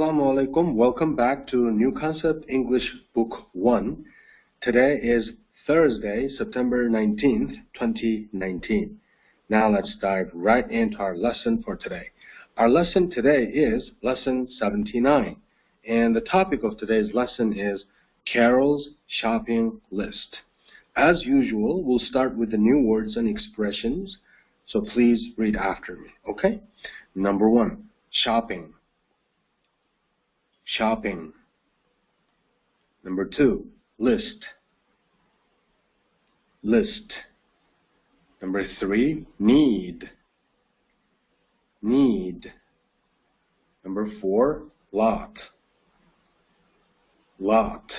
Assalamu alaikum. Welcome back to New Concept English Book 1. Today is Thursday, September 19th, 2019. Now let's dive right into our lesson for today. Our lesson today is Lesson 79. And the topic of today's lesson is Carol's Shopping List. As usual, we'll start with the new words and expressions. So please read after me, okay? Number 1, shopping. Shopping. Number 2, list. List. Number 3, need. Need. Number 4, lot. Lot.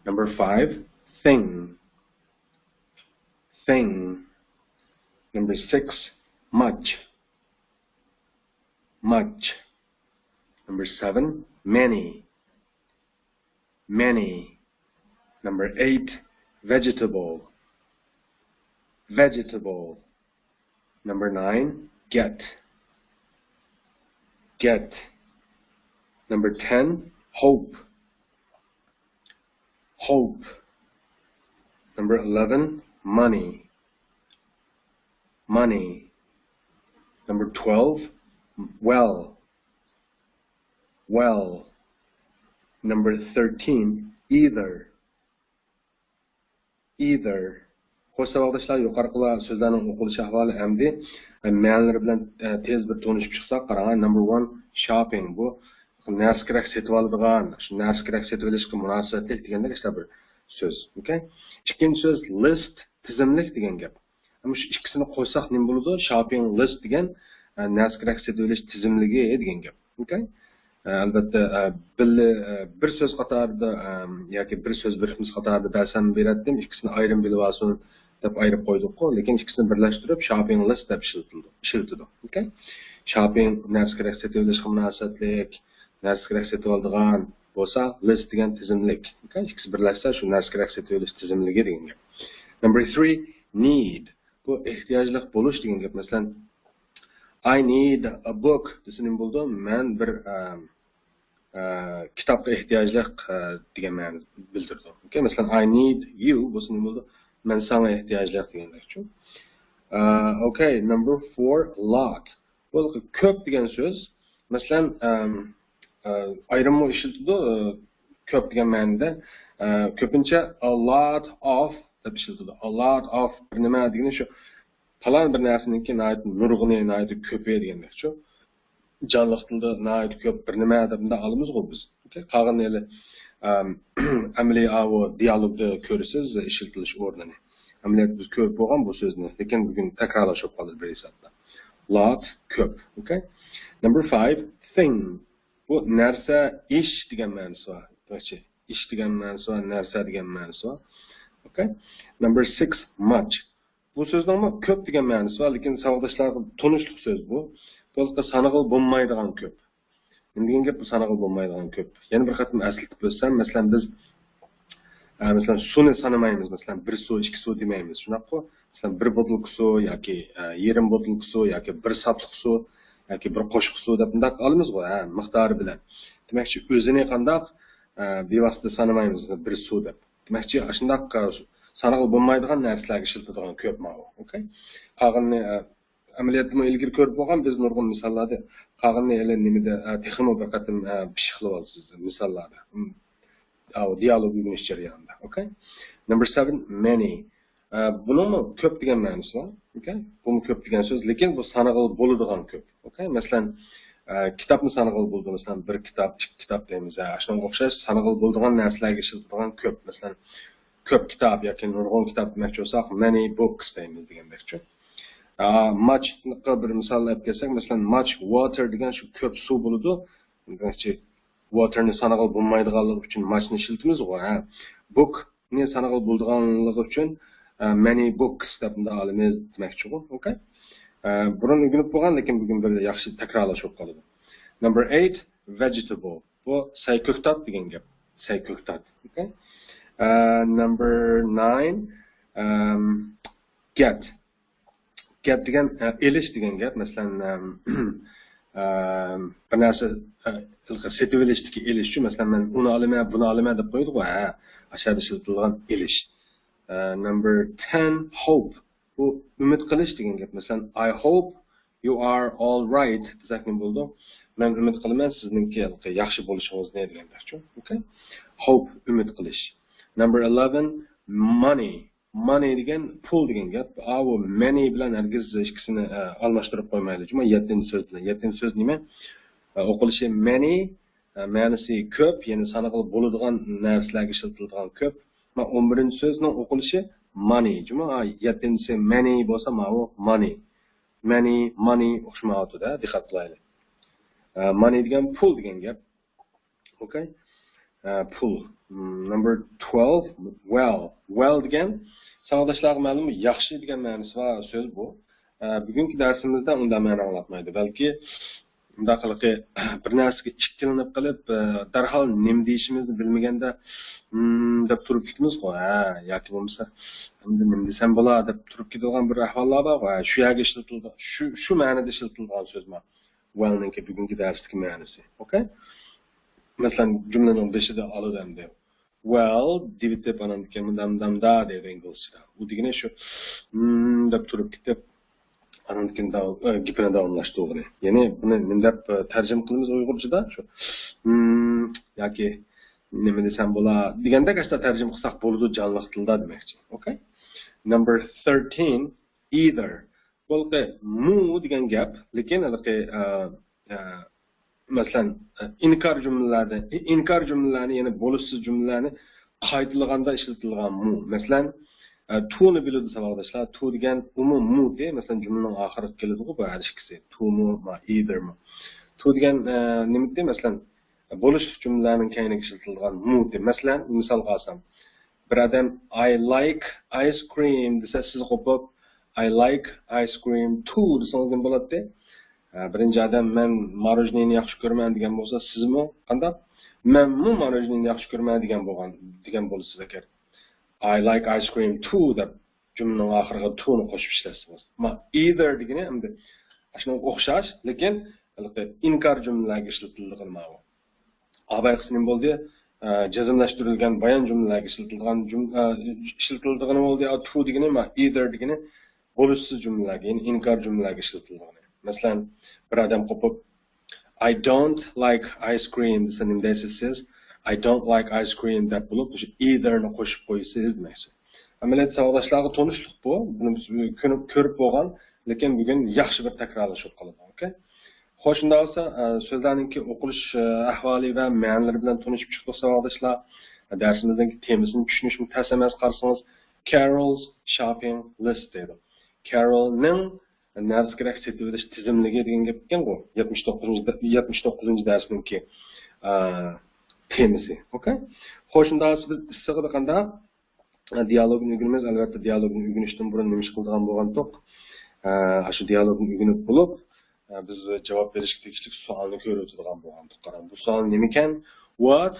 Number 5, thing. Thing. Number 6, much. Much. Number 7, many. Many. Number 8, vegetable. Vegetable. Number 9, get. Get. Number 10, hope. Hope. Number 11, money. Money. Number 12, well. Well. Number 13, either. Either. Xo'sh, savoldoshlar, yuqorqilar so'zlarning o'qilish ahvoli endi ma'nolari bilan tez bir tanishib chiqsak, qarang. Number 1, shopping. Bu narsa kerak setib oladigan, shu narsa kerak setib olishga munosabatli degandek ishlar bir so'z. Okay? Ikkinchi so'z list, tizimlik degan gap. Ammo shu ikkisini qo'ysak nima bo'ladi? Shopping list degan narsa kerak setib olish tizimligi degan gap. Okay? Albatta bir so'z qatorida yoki bir so'z birikmasi qatorida darsam beratdim, ikkisini ayrim bilib olsin deb ayirib qo'ydik-ku, lekin ikkisini birlashtirib shopping list deb ishlatdi. Okay? Shopping narsa kerak setib olishga munosabatlik, narsa kerak setib oladigan bo'lsa, list degan tizimlik. Okay? Ikkisi birlashsa shu narsa kerak setib olish tizimligi degan gap. Number 3, need. Bu ehtiyojli bo'lish degan gap. Masalan, I need a book desin bo'ldi, men bir kitobga ehtiyojli degan ma'ni bildirdi. Okay? Masalan, I need you desin bo'ldi, men senga ehtiyojli degandek. Okay, number 4, lot. Bu ko'p degan so'z. Masalan, ayrimni ishlatdi ko'p degan ma'noda, ko'pincha a lot of deb ishlatdi. A lot of bir nima degani shu falan bir narsaniki nurg'uni, ko'pi degandek. Shu jonliq tilda ko'p bir nima deb olamiz-ku biz. Okay? Qolganini amaliy dialogda ko'rasiz ishlatilish o'rnini. Amaliyot biz ko'rib bo'lgan bu so'zni, lekin bugun takrorlashib qoldi bir hisobda. Lot, ko'p. Okay? Number 5, thing. Bu narsa, ish degan ma'nosi bor. Ish degan ma'nosi bor, narsa degan ma'nosi bor. Okay? Number 6, much. Bu so'zning ko'p degan ma'nosi bor, lekin savoldoshlarga tunishlik so'z bu. Bo'lsa sanag'il bo'lmaydigan ko'p. Nima degan gap bu sanag'il bo'lmaydigan ko'p? Yana bir qatim aslatib o'tsam, masalan biz suvni sanamaymiz, masalan 1 suv, 2 suv demaymiz. Shunaqmi? Masalan 1 botilka suv yoki yarim botilka suv yoki 1 sapliq suv yoki 1 qo'shiq suv deb bunday olamiz-ku, miqdori bilan. Demakchi o'zini qandoq bevosita sanamaymiz 1 suv deb. Demakchi shundoq sanag'il bo'lmaydigan narsalarga ishlatadigan ko'p ma'no. Okay? Qolganini amaliyotda ilgari ko'rib bo'lgan biz nurg'un misollarda qolganini ele nimada texnik bir qatim pishiqlab olsiz misollarda. Dialog yurinish jarayonida. Okay? Number 7, many. Buningmi ko'p degan ma'nosi bor. Okay? Bu ko'p degan so'z, lekin bu sanag'il bo'ladigan ko'p. Okay? Masalan, kitobni sanag'il bo'ldi, masalan, bir kitob, ikki kitob deymiz. Shunga o'xshash sanag'il bo'ladigan narsalarga ishlatiladigan ko'p. Masalan, ko'p kitob yoki nurg'un kitob demoqchi bo'lsak, many books deymiz degandekchi. Much bir misol olib kelsak, masalan, much water degan shu ko'p suv bo'ladi. Demakchi waterni sanag'il bo'lmaydiganligi uchun muchni ishlatamiz-ku. Book ni sanag'il bo'ladiganligi uchun many books deb olamiz demoqchi-ku. Okay? Burun o'rganib bo'lgan, lekin bugun bir yaxshi takrorlashib qoladi. Number 8, vegetable. Bu sayko'ktot degan gap. Sayko'ktot. Okay? Number 9, get. Get degan elish degan gap. Masalan, bir narsa setib olishdiki elish, masalan men uni olaman, buni olaman deb qo'ydik-ku, ha, ashada ishlatilgan elish. Number 10, hope. Bu umid qilish degan gap. Masalan, I hope you are all right desak nima bo'ldi? Men umid qilaman sizningki yaxshi bo'lishingizni degan gapchi. Okay? Hope umid qilish. Number 11, money. Money degan pul degan gap. Bu many bilan hargiz ikkisini almashtirib qo'ymaydi. Juma 7-so'z bilan. 7-so'z nima? O'qilishi many, ma'nosi ko'p, ya'ni sanaqilib bo'ladigan narsalarga ishlatiladigan ko'p. 11-so'zning o'qilishi money. Juma 7-si many bo'lsa, bu money. Money o'xshamaydi-da, diqqat qilaylik. Money degan pul degan gap. Okay? Pul. Number 12, well degan savodashlarga ma'lum yaxshi degan ma'nosi va so'z bu. Bugungi darsimizda unda ma'no anglatmaydi. Balki unda qilqi bir narsaga ikkilanib qilib, darhol nima deyishimizni bilmaganda deb turib ketamiz-ku, yoki bo'lmasa, endi nima desam bo'ladi deb turib ketadigan bir ahvollar bor, shu yerga ishlatilgan, shu ma'noda ishlatilgan so'z ma. Well'ning bugungi darsdagi ma'nosi. Okay? Masalan, jumlaning beshida oladan deb. Well, deb anamken damda deb inglizcha. Bu degani shu deb turib ketib anamken da gapini davomlashtiradi. Ya'ni buni mendab tarjima qilamiz Uyg'urchada shu yoki nima desam bo'ladi deganda qashta tarjima qilsak bo'ladi jonli tilda demoqchi. Okay? Number 13, either. Bo'ldi mu degan gap, lekin masalan inkor jumlalarni ya'ni bo'lishsiz jumlalarni qaytilaganda ishlatilgan mu. Masalan, to'ni biladi savoldoshlar, to degan umum mu de, masalan jumlaning oxiriga keladi-ku bu ikisi. To mu, either mu. To degan nima de, masalan bo'lish jumlalarning kayniga ishlatilgan mu de. Masalan, misol qilsam, bir odam I like ice cream desa, siz qo'pib I like ice cream too desangiz bo'ladi. Birinchi odam men morojniyni yaxshi ko'raman degan bo'lsa, sizmi qanday? Men morojniyni yaxshi ko'raman degan bo'lsa kerak. I like ice cream too deb jumlaning oxiriga to'ni qo'shib ishlatsangiz. Either degani endi shunga o'xshash, lekin inkor jumlalarga ishlatilgan ma'no. Abay qismi bo'ldi, jazmlashtirilgan bayon jumlalarga ishlatilgan bo'ldi. To degani either degani bo'lishsiz jumlalarga, ya'ni inkor jumlalarga ishlatilgan. Masalan, bir odam qo'pib I don't like ice cream desaningda siz I don't like ice cream deb bo'lib, o'sha eitherni qo'shib qo'ysangiz demakchi. Amaliyot savolashlarga tonishlik bu, buni ko'rib bo'lgan, lekin bugun yaxshi bir takrorlashib qoladi, okay? Xo'sh, shunda bo'lsa, so'zlarningki o'qilish ahvoli va ma'nolari bilan tanishib chiqdik savolashlar. Darsimizning temasini tushunish mumkin emas qarasangiz, Carol's shopping list dedi. Carolning narsa kerak setib olish tizimligi degan gap ekan bu. 79-darsningki temasi, okay? Xo'sh, shunda biz issiqda qanda dialogni o'rganamiz, albatta dialogni o'rganishdan burun nima ish qilgan bo'lgandik. Shu dialogni o'rganib bo'lib, biz javob berishga tegishli savolni ko'rib o'tadigan bo'lgandik. Qarang, bu savol nima ekan? What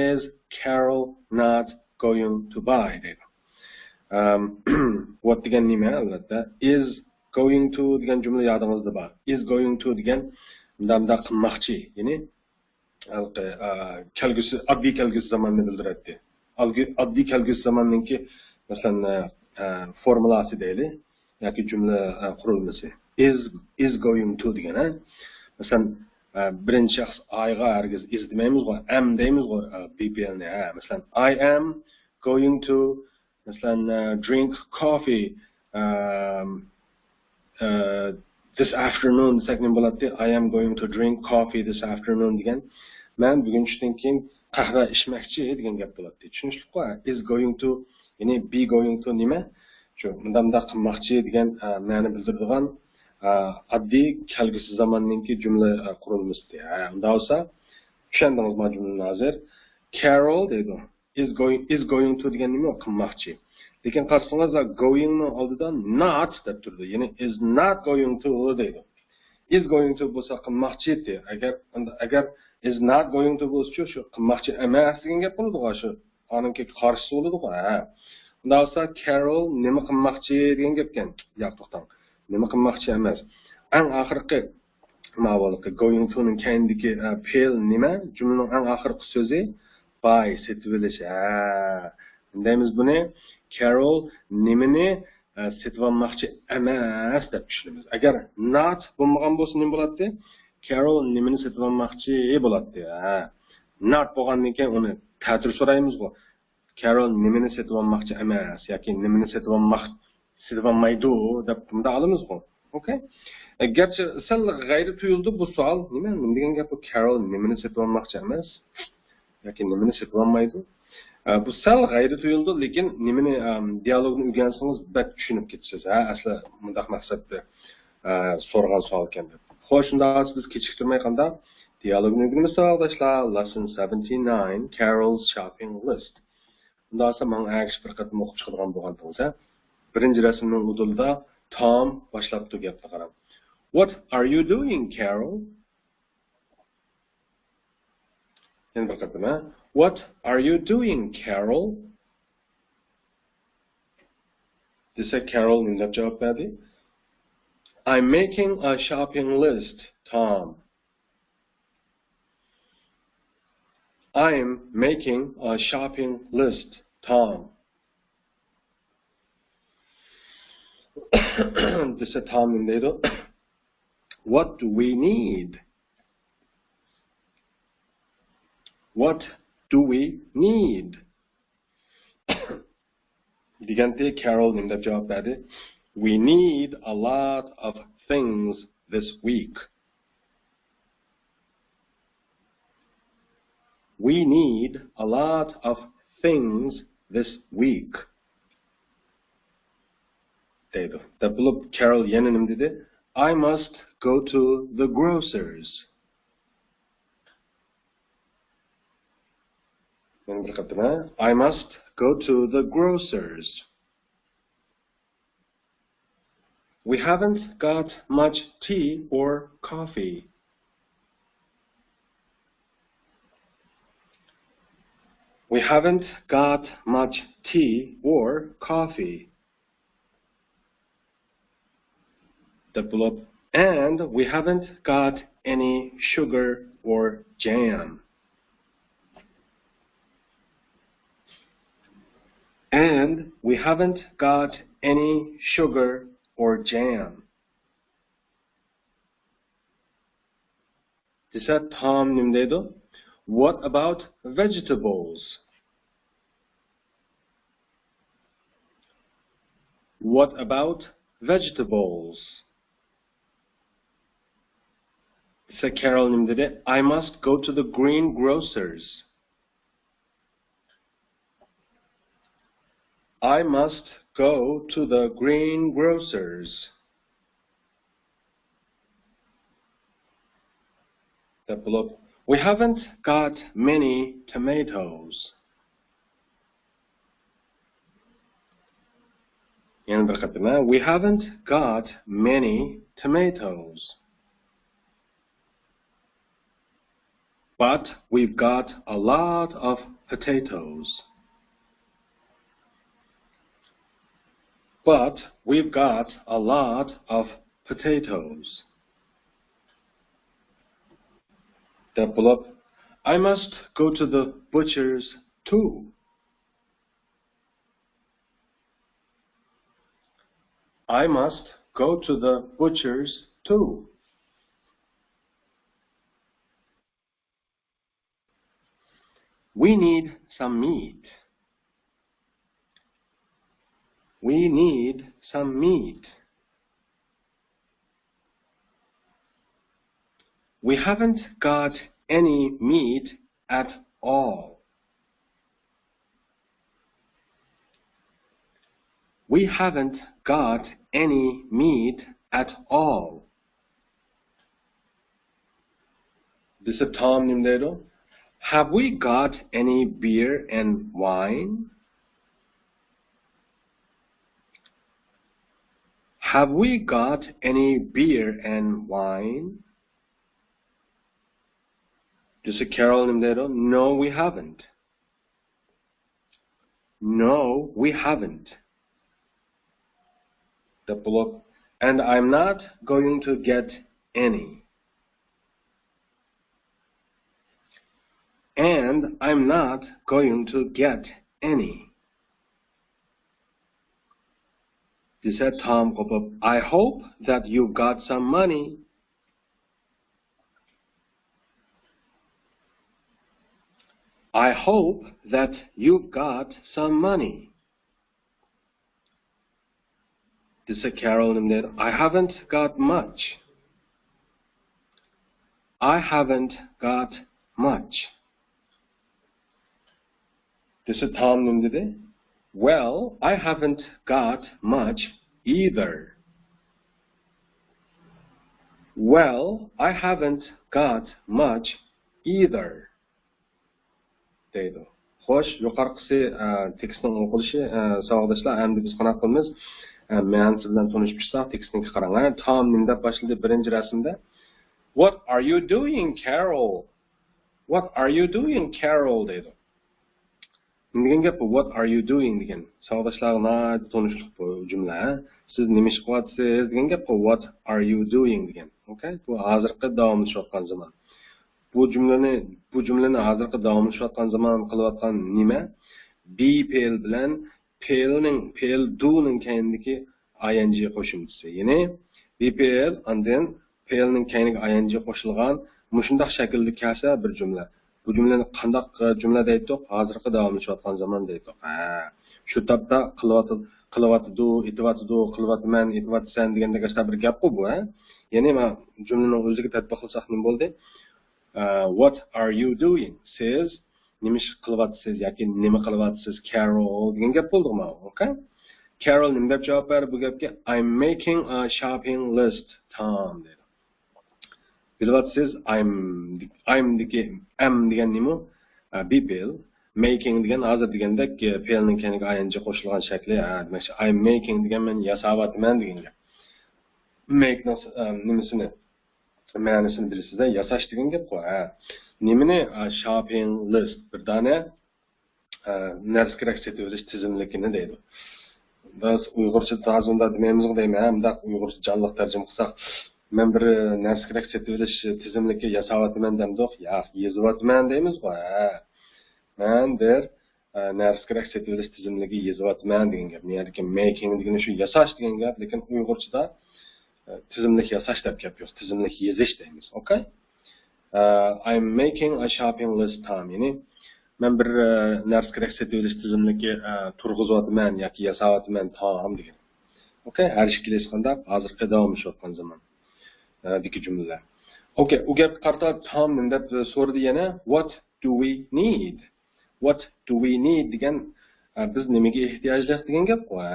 is Carol not going to buy? Dedi. What degan nima? Albatta is going to degan jumla yodingizda bor. Is going to degan bunda qilmoqchi, ya'ni kelgusi, oddiy kelgusi zamonni bildiradi. Oddiy kelgusi zamonninki masalan formulasi deylik yoki jumla qurilmasi. Is going to degani masalan birinchi shaxs I'ga hargiz is demaymiz, am deymiz, BPLni. Masalan I am going to masalan drink coffee this afternoon desak nima bo'ladi? I am going to drink coffee this afternoon degan. Men bugun tushdan keyin qahva ichmoqchi degan gap bo'ladi. Tushunishliqmi? Is going to, ya'ni be going to nima? Shu bunda qilmoqchi degan ma'ni bildiradigan oddiy kelgusi zamonningki jumla qurilmasi. Unda bo'lsa, tushundingizmi jumlani hozir? Carol deydi. Is going to degan nima? Qilmoqchi. Lekin qarasangiz going ning oldidan not deb turdi. Ya'ni is not going to deydi. Is going to bo'lsa qilmoqchi edi. Agar is not going to bo'lsa shu qilmoqchi emas degan gap bo'ladi-ku, shu qonunga qarshi bo'ladi-ku. Unda bo'lsa Carol nima qilmoqchi degan gap ekan. Yo'q, to'xtang. Nima qilmoqchi emas. Eng oxirgi going to'ning keyindagi fe'l nima? Jumlaning eng oxirgi so'zi buy, setib olish. Deymiz buni Carol nimani setib olmoqchi emas deb tushunamiz. Agar not bo'lmagan bo'lsa nima bo'ladi? Carol nimani setib olmoqchi bo'ladi. Not bo'lgandan keyin uni ta'sir so'raymiz-ku. Carol nimani setib olmoqchi emas yoki nimani setib olmaydi deb bunda olamiz-ku. Okay? Gerçi sal g'ayri tuyuldi bu savol. Nima degan gap bu? Carol nimani setib olmoqchi emas yoki nimani setib olmaydi? Bu sal g'ayri tuyuldi, lekin nimani dialogni o'rgansangiz bak tushunib ketasiz. Asli bundaq maqsadda so'ragan savol ekan deb. Xo'sh, shunda biz kechiktirmay qanda dialogni o'rganamiz arkadaşlar. Lesson 79, Carol's shopping list. Bundan sonra mən əgər bir qatım oxub çıxıdığım boğandığınızda, birinci rəsminin udulda Tom başlapdı gəpdi qaram. What are you doing, Carol? Yəni bir qatım, What are you doing, Carol? Desə Carol nindəb cavab verdi. I'm making a shopping list, Tom. I'm making a shopping list, Tom. This is Tom nindeydi. What do we need? What do we need? Digante Carol nindab cevap verdi. We need a lot of things this week. We need a lot of things this week. Deydi. Deb bo'lib Carol yana nima dedi? I must go to the grocers. Yana bir qatim, I must go to the grocers. We haven't got much tea or coffee. We haven't got much tea or coffee. And we haven't got any sugar or jam. And we haven't got any sugar or jam. Desa Tom nim deydi? What about vegetables? What about vegetables? Desa Carol nim dedi? I must go to the greengrocers. I must go to the greengrocers. We haven't got many tomatoes. We haven't got many tomatoes. But we've got a lot of potatoes. But we've got a lot of potatoes. I must go to the butcher's too. I must go to the butcher's too. We need some meat. We need some meat. We haven't got any meat at all. We haven't got any meat at all. This is Tom nimdedo. Have we got any beer and wine? Have we got any beer and wine? This is Carol nimdedo. No, we haven't. No, we haven't. And I'm not going to get any. and I'm not going to get any. desa Tom qo'pib, I hope that you've got some money. I hope that you've got some money. desa Carol nima dedi? I haven't got much. I haven't got much. desa Tom nima dedi? Well, I haven't got much either. Well, I haven't got much either. deydi. Xo'sh, yuqorqisi tekstning o'qilishi savoldoshlar, endi biz qanaqa qilamiz? Ma'nosi bilan tanishib chiqsak, tekstni qarang. Tom nima deb boshladi birinchi rasmda? What are you doing, Carol? What are you doing, Carol? deydi. Degan gap bu what are you doing degan. Savoldoshlarga tanishlik bu jumla. Siz nima ish qilyapsiz degan gap bu what are you doing degan. Okay? Bu hozirgi davomlashayotgan zaman. Bu jumlani hozirgi davomlashayotgan zaman qilayotgan nima? Be fe'l bilan fe'l do'ning keyinidagi ing qo'shimchasi. Ya'ni be fe'l and then fe'lning keyiniga ing qo'shilgan mushundaq shaklda kelsa bir jumla. Bu jumlani qandaq jumla deydik? Hozirgi davomlashayotgan zaman deydik. Shu topda qilyapti, qilyapman, aytyapsan degandek bir gap bu, Ya'ni men jumlani o'ziga tatbiq qilsak nima bo'ldi? What are you doing? Siz nima ish qilyapsiz yoki nima qilyapsiz Carol degan gap bo'ldimi? Okay? Carol nima deb javob berdi bu gapga? I'm making a shopping list, Tom dedi. Bilyapsiz, I'm degan nima? Be fe'l, making degan hozir degandek fe'lning keyiniga ing qo'shilgan shakli, demakchi I'm making degan men yasayapman degan gap. Make nimasini ma'nosini bilasizda, yasash degan gap qo'y. Nimani shopping list bir dona narsa kerak setish tizimligini deydi. Biz Uyg'urcha tarjimada demaymiz deyman, unda Uyg'urcha jonliq tarjima qilsak, men bir narsa kerak setish tizimligiga yasayapman demdik, yo'q, yozayapman deymiz qo'y. Men bir narsa kerak setish tizimligiga yozayapman degan gap. Ya'ni making degani shu yasash degan gap, lekin Uyg'urchada tizimlik yasash deb gap yo'q, tizimlik yozish deymiz. Okay? I'm making a shopping list, Tom. Ya'ni men bir narsa kerak setish tizimligiga turg'izayapman yoki yasayapman Tom degan. Okay? Har ish kelishganda hozirgi davomlashayotgan zaman deki jumlalar. Okay, u gap qarta Tom nima deb so'radi yana? What do we need? What do we need degan biz nimaga ehtiyojli degan gap qo'y.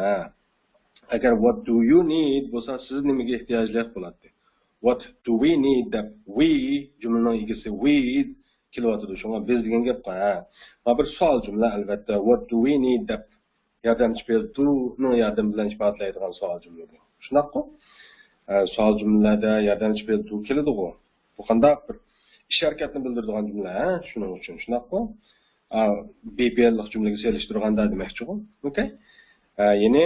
Agar what do you need bo'lsa, siz nimaga ehtiyojli bo'ladi? What do we need deb we jumlaning egasi we kelyapti. Shunga biz degan gap qo'y. Bu bir savol jumla albatta. What do we need deb yordamchi fe'l do ni yordam bilan ifodalaydigan savol jumla bu. Shunaqmi? Savol jumlada yordamchi fe'l do keladi-ku. Bu qanday bir ish harakatni bildiradigan jumla, shuning uchun shunaqmi? Be fe'llik jumlaga selishtirganda demakchi-ku. Okay? Ya'ni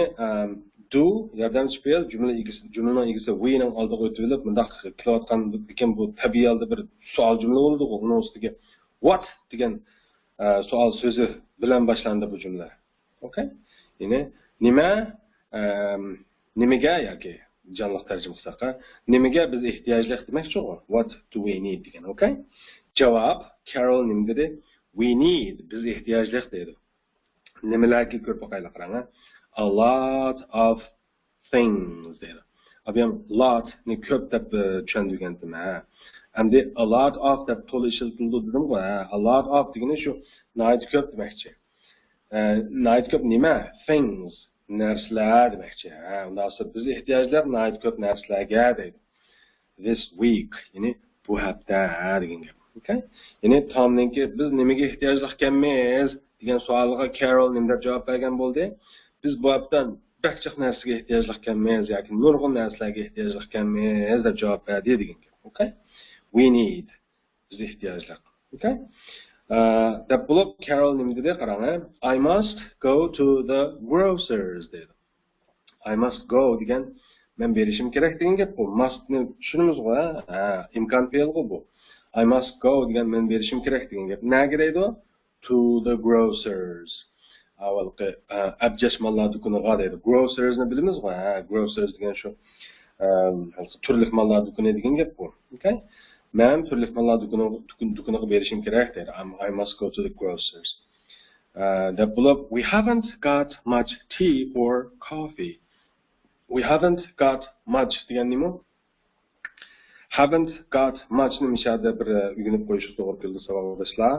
do yordamchi fe'l jumlaning egasi we ning oldiga o'tib olib, bundaq qilayotgan ekan bu tabiiy holda bir savol jumla bo'ldi-ku. Uning ustiga what degan savol so'zi bilan boshlandi bu jumla. Okay? Ya'ni nimaga yoki jonliq tarjima qilsak, nimaga biz ehtiyojli demakchi-ku. What do we need degan. Okay? Javob Carol nima dedi? We need, biz ehtiyojli dedi. Nimalarga ko'p qo'yaylik qarang. A lot of things dedi. Abiyam lot ni ko'p deb tushundirgandim. Endi a lot of deb to'liq ishiltildi dedim-ku. A lot of degani shu nihoyat ko'p demakchi. Nihoyat ko'p nima? Things, narsalar demakchi. Undan so'ng biz ehtiyojlar nihoyat ko'p narsalarga dedi. This week, ya'ni bu hafta degan gap. Okay? Ya'ni Tomninki biz nimaga ehtiyojli ekanmiz degan savoliga Carol nima deb javob bergan bo'ldi? Biz bu hafta barcha narsaga ehtiyojli ekanmiz yoki nurg'un narsalarga ehtiyojli ekanmiz deb javob berdi degan gap. Okay? We need, biz ehtiyojli. Okay? Deb bo'lib Carol nima dedi? Qarang, I must go to the grocers dedi. I must go degan men berishim kerak degan gap bu. Mustni tushunamiz-ku, imkon fe'l bu. I must go degan men berishim kerak degan gap. Nega deydi? To the grocers. Avvalgi abjash mollar do'koniga deydi. Grocersni bilamizmi? Ha, grocers degan shu turli mollar do'koni degan gap bu. Okay? Men turli mollar do'koniga berishim kerak deydi. I must go to the grocers. That bulab, we haven't got much tea or coffee. We haven't got much degan nima? Haven't got much nimishada bir ugunib qo'yish to'g'ri keldi savoldoshlar.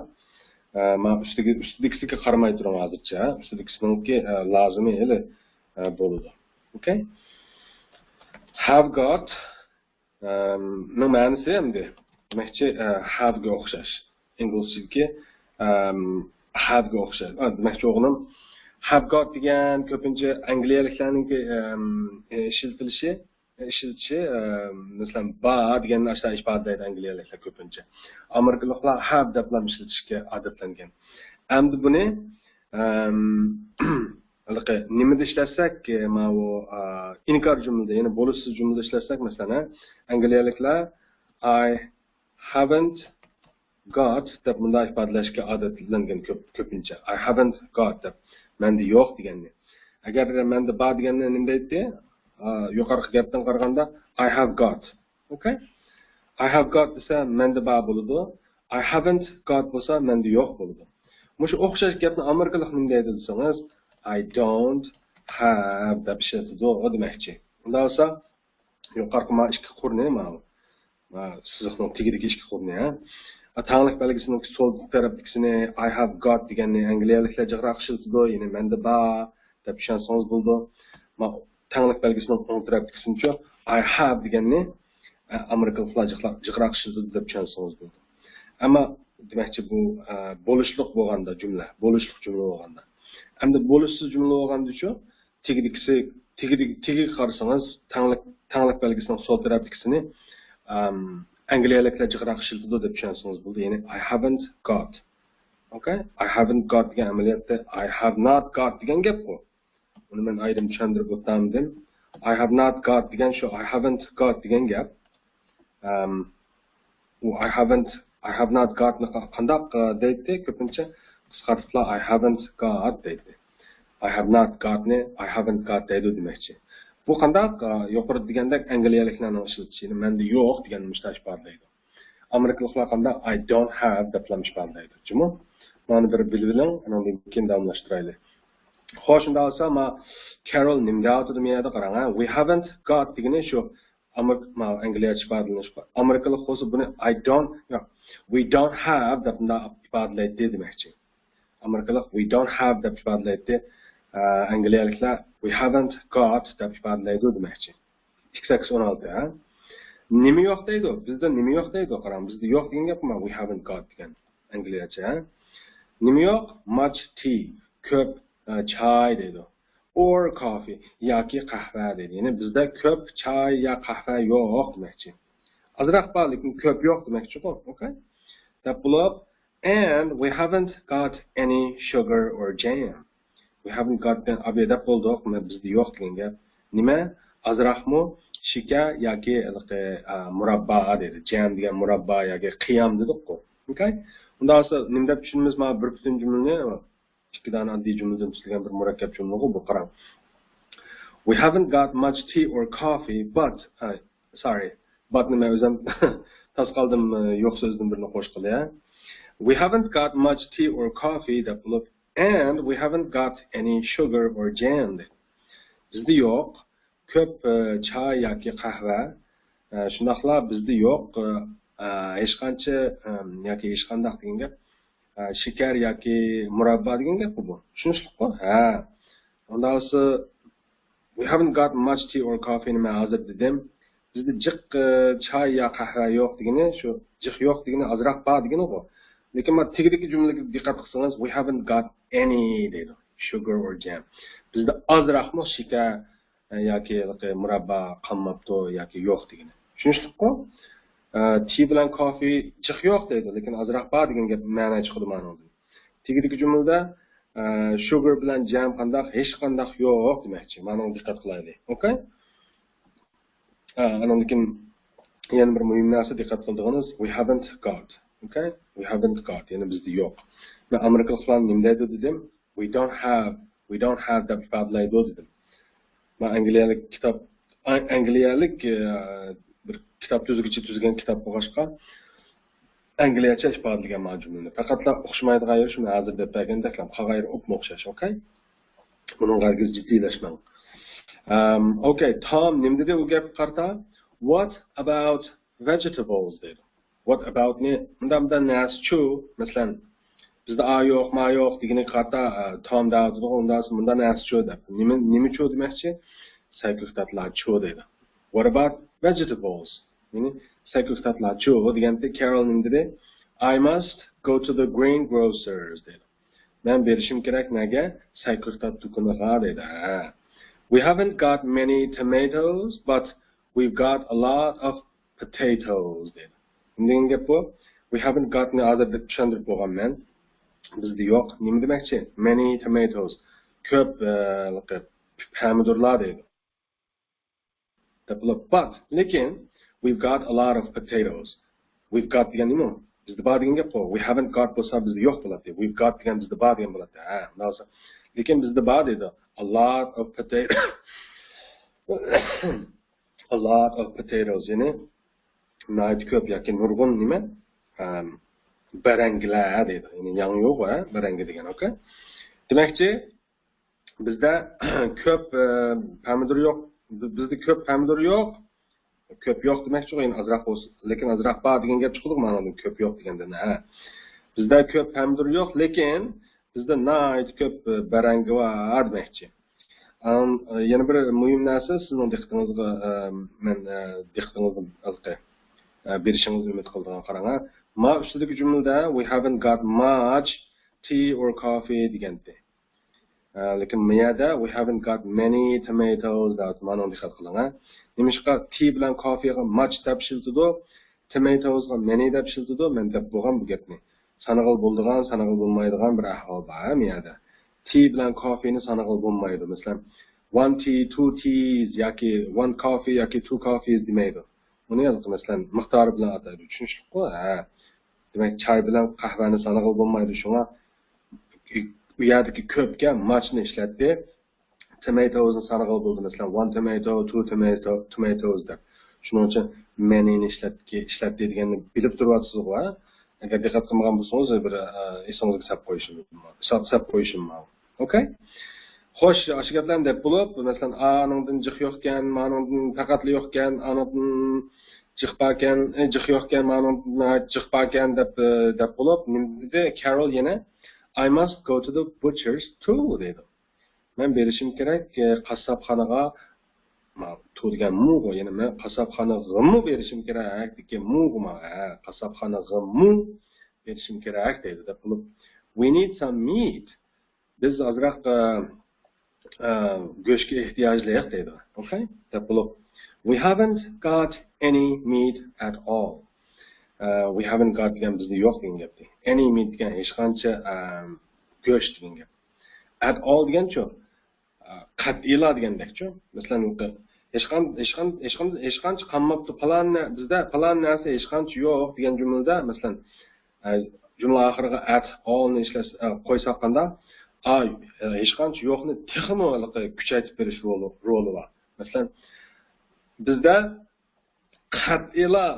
Men ustidagisiga qaramay turaman hozircha. Ustidagisininki lozimi hali bo'ladi. Okay? Have got no ma'nosi endi. Demakchi have ga o'xshash. Inglizchadagi have ga o'xshaydi. Demakchi o'g'lim have got degan ko'pincha angliyaliklarning ishlatilishi masalan bar degan narsa ifodalaydi angliyaliklar ko'pincha. Amerikaliklar have deb ishlatishga odatlangan. Endi buni nimada ishlasak, mana bu inkor jumlada, ya'ni bo'lishsiz jumlada ishlasak, masalan, angliyaliklar I haven't got deb bunday ifodalashga odatlangan ko'pincha. I haven't got deb menda yo'q deganni. Agar menda bor deganni nima deydi? Yuqorqi gapdan qaraganda I have got. Okay? I have got desa menda bor bo'ladi. I haven't got bo'lsa menda yo'q bo'ladi. Mush o'xshash gapni amerikalik nima deydi desangiz, I don't have deb ishlatadi, o demakchi. Unda bo'lsa yuqorqi ma ikki qo'rni mana. Sizning tegidagi ikki qo'rni, ha. Tanglik belgisining sol tarafdagini I have got deganni angliyaliklar jiqroq ishlatadi, ya'ni menda bor deb tushunsangiz bo'ldi. Tanglik belgisining o'ng tarafdagisincha I have deganni amerikaliklar jiqroq ishlatadi deb tushunsangiz bo'ldi. Ammo demakchi bu bo'lishliq bo'lganda jumla, bo'lishliq jumla bo'lganda. Endi bo'lishsiz jumla bo'lganda-chu, tegi qarasangiz tanglik belgisining sol tarafdagisini angliyaliklar jiqroq ishlatadi deb tushunsangiz bo'ldi. Ya'ni I haven't got. Okay? I haven't got degan amaliyotda I have not got degan gap bu. Uni men ayrim tushuntirib o'taman. I have not got degan shu I haven't got degan gap. I have not got qandaq deydi ko'pincha qisqartirib I haven't got deydi. I have not got ni I haven't got deydi demakchi. Bu qandaq yuqori degandek angliyaliklarning ishlatishini menda yo'q degan mushtash ifodlaydi. Amerikaliklar qandaq I don't have deb ifodlaydi. Jumi? Mana bir bilbiling, undan keyin davomlashtiraylik. Xo'sh, unda olsa, ma Carol nimda o'tdi meyada qarang, ha. We haven't got degani shu angliyacha ifodalanish. Amerikalik bo'lsa buni we don't have deb ifodalaydi demakchi. Amerikalik we don't have deb ifodalaydi. Angliyaliklar we haven't got deb ifodalaydi demakchi. 216, ha. Nima yo'q deydi? Bizda nima yo'q deydi? Qarang, bizda yo'q degan gapmi? We haven't got degan angliyacha, ha. Nima yo'q? Much tea, ko'p choy deydi. Or coffee yoki qahva deydi. Ya'ni bizda ko'p choy ya qahva yo'q demakchi. Azroq bor, lekin ko'p yo'q demakchi-ku, okay? That bo'lib, and we haven't got any sugar or jam. We haven't got the abeda bo'ldi, bizda yo'q degan gap. Nima? Azroqmi shakar yoki murabba deydi. Jam degan murabba yoki qiyam dedik-ku. Okay? Unda esa nima deb tushunamiz? Mana bir butun jumlani ikki dona oddiy jumladan tuzilgan bir murakkab jumla bu, qarang. We haven't got much tea or coffee, but nima o'zim tas qoldim, yo'q so'zdan birini qo'shqilay, ha. We haven't got much tea or coffee deb bo'lib, and we haven't got any sugar or jam. Bizda yo'q ko'p choy yoki qahva, shundaqla bizda yo'q hech qancha yoki hech qanday degan gap, shakar yoki murabba degan gap bu. Tushunishliqmi? Ha. Unda esa we haven't got much tea or coffee nima hozir dedim. Bizda jiq choy yo qahva yo'q degani, shu jiq yo'q degani azroq bor degani bu. Lekin men tegidagi jumlaga diqqat qilsangiz, we haven't got any deydi. Sugar or jam. Bizda azroqmi shakar yoki murabba qolmabdi yoki yo'q degani. Tushunishliqmi? Tea bilan coffee jiq yo'q deydi, lekin azroq bor degan gap ma'no chiqadi ma'noda. Tegidagi jumlada sugar bilan jam qandaq hech qandaq yo'q demakchi. Ma'noga diqqat qilaylik. Okay? Lekin yana bir muhim narsa diqqat qildiğiniz we haven't got. Okay? We haven't got. Yani bizde yo'q. Men amerikaliklar nima deydi dedim? We don't have deb ifodalaydi dedim. Men angliyalik bir kitob tuzgan kitob bo'lg'achqa Angliyacha ifodalagan majmuni. Faqatlar o'xshamaydigan yeri shuni hozir deb bergandaklar, qolgan o'xshash, okay? Buning hargiz jiddiylashmang. Okay, Tom nima dedi u gap qarta? What about vegetables dedi. What about ne? Bundan naschu, masalan, bizda a yo'q, ma yo'q degani qarta Tom da'di, undan bundan naschu deb. Nima chu demoqchi? Sayqiltatlar chu dedi. What about vegetables? Yani sayqiltatlar chu deganda Carol nima dedi? I must go to the greengrocers dedi. Men berishim kerak nega? Sayqiltat dukuniga dedi. We haven't got many tomatoes, but we've got a lot of potatoes dedi. Bundan gap bu. We haven't got ni hozir deb tushuntirib bo'lgan men. Bizda yo'q. Nima demoqchi? Many tomatoes. Ko'p pomidorlar dedi. But lekin we've got a lot of potatoes. We've got degan nima? Bizda bor degan gap bu. We haven't got bo'lsa bizda yo'q bo'ladi. We've got degan bizda bor degan bo'ladi. Ha, nasa. Lekin bizda bor dedi. A lot of potatoes. A lot of potatoes, yani nayt ko'p yoki nurg'un nima? Baranglar dedi. Yani yang yo'q va baranga degan, okay? Demakchi, bizda ko'p pomidor yo'q. Bizda ko'p pomidor yo'q. Ko'p yo'q demakchi, yani azroq bo'lsin. Lekin azroq bor degan gap chiqdi ma'noda ko'p yo'q deganda. Ha. Bizda ko'p pomidor yo'q, lekin bizda nayt ko'p baranga bor demakchi. Yana bir muhim narsa sizning diqqatingizga men diqqatingizga berishingizni umid qildim qarang. Ma ustidagi jumlada we haven't got much tea or coffee deganda. Lekin miyada we haven't got many tomatoes deb ma'no diqqat qiling. Nimishqa tea bilan coffeega much deb ishlatdi, tomatoesga many deb ishlatdi, men deb bo'lgan bu gapni. Sanag'il bo'ldigan, sanag'il bo'lmaydigan bir ahvol bor miyada. Tea bilan coffeeni sanag'il bo'lmaydi. Masalan, one tea, two teas yoki one coffee yoki two coffees demaydi. Uni yo'q, masalan, miqdori bilan ataydi. Tushunishli-ku? Ha. Demak, choy bilan qahvani sanag'il bo'lmaydi. Shunga u yerdagi ko'pga muchni ishlatdi. Tomatoesni sanag'il bo'ldi. Masalan, one tomato, two tomatoes deb. Shuning uchun manyni ishlatdi deganni bilib turibsiz-ku? Agar diqqat qilmagan bo'lsangiz, bir esingizga solib qo'yishim mumkin. Okay? Xo'sh, o'sha gaplarni deb bo'lib, masalan, aningdan jiq yo'qkan, ma'nodan faqatli yo'qkan, aningdan jiq barkan, jiq yo'qkan, ma'nodan jiq barkan deb bo'lib, nima dedi? Carol yana I must go to the butcher's too dedi. Men berishim kerak qassobxonaga turgan mugu, yani men qassobxonaga mu berishim kerak degan mug'ma, qassobxonaga mu berishim kerak dedi deb bo'lib. We need some meat. Biz azroq go'shtga ehtiyojliq dedi. Okay? Deb bo'lib. We haven't got any meat at all. We haven't got degan bizda yo'q degan gapdi. Any meat degan hech qancha go'sht degan gap. At all degan-chu qat'iylar degandek-chu. Masalan, hech qancha qolmabdi bizda falon narsa hech qancha yo'q degan jumlada, masalan, jumla oxiriga at all ni qo'ysaqanda hech qancha yo'qni texmo kuchaytirib berish roli bor. Masalan, bizda qat'iylar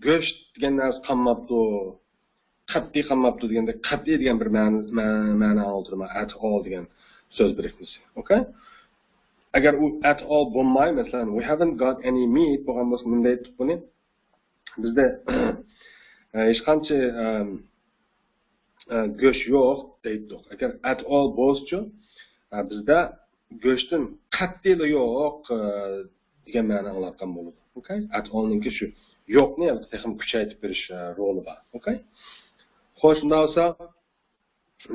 go'sht degan narsa qolmabdi, qat'iy qolmabdi deganda qat'iy degan bir ma'no oldirma at all degan so'z birikmasi. Okay? Agar u at all bo'lmay, masalan, we haven't got any meat bo'lgan bo'lsa, bunday aytib buni bizda hech qancha go'sht yo'q deydik. Agar at all bo'lsa, bizda go'shtdan qat'iy yo'q degan ma'no anglatgan bo'ladi. Okay? At all'ninki shu yo'qni ham kuchaytirib berish roli bor. Okay? Xo'sh, shunda bo'lsa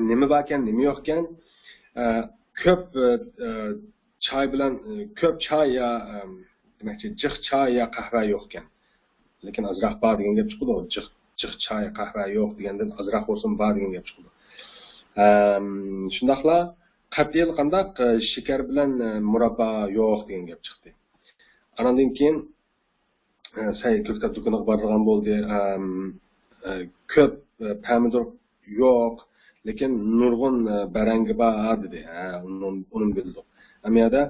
nima bor ekan, nima yo'q ekan? Ko'p choy bilan ko'p choy ya demakchi jiq choy ya qahva yo'q ekan. Lekin azroq bor degan gap chiqdi. Jiq choy, qahva yo'q degandan azroq bo'lsin bor degan gap chiqdi. Shundaqla qat'iy qandaq shakar bilan murabbo yo'q degan gap chiqdi. Andan keyin say ko'ktab do'koniga borgan bo'ldi. Ko'p pomidor yo'q, lekin nurg'un barangi bor dedi. Uni bildik. Amyada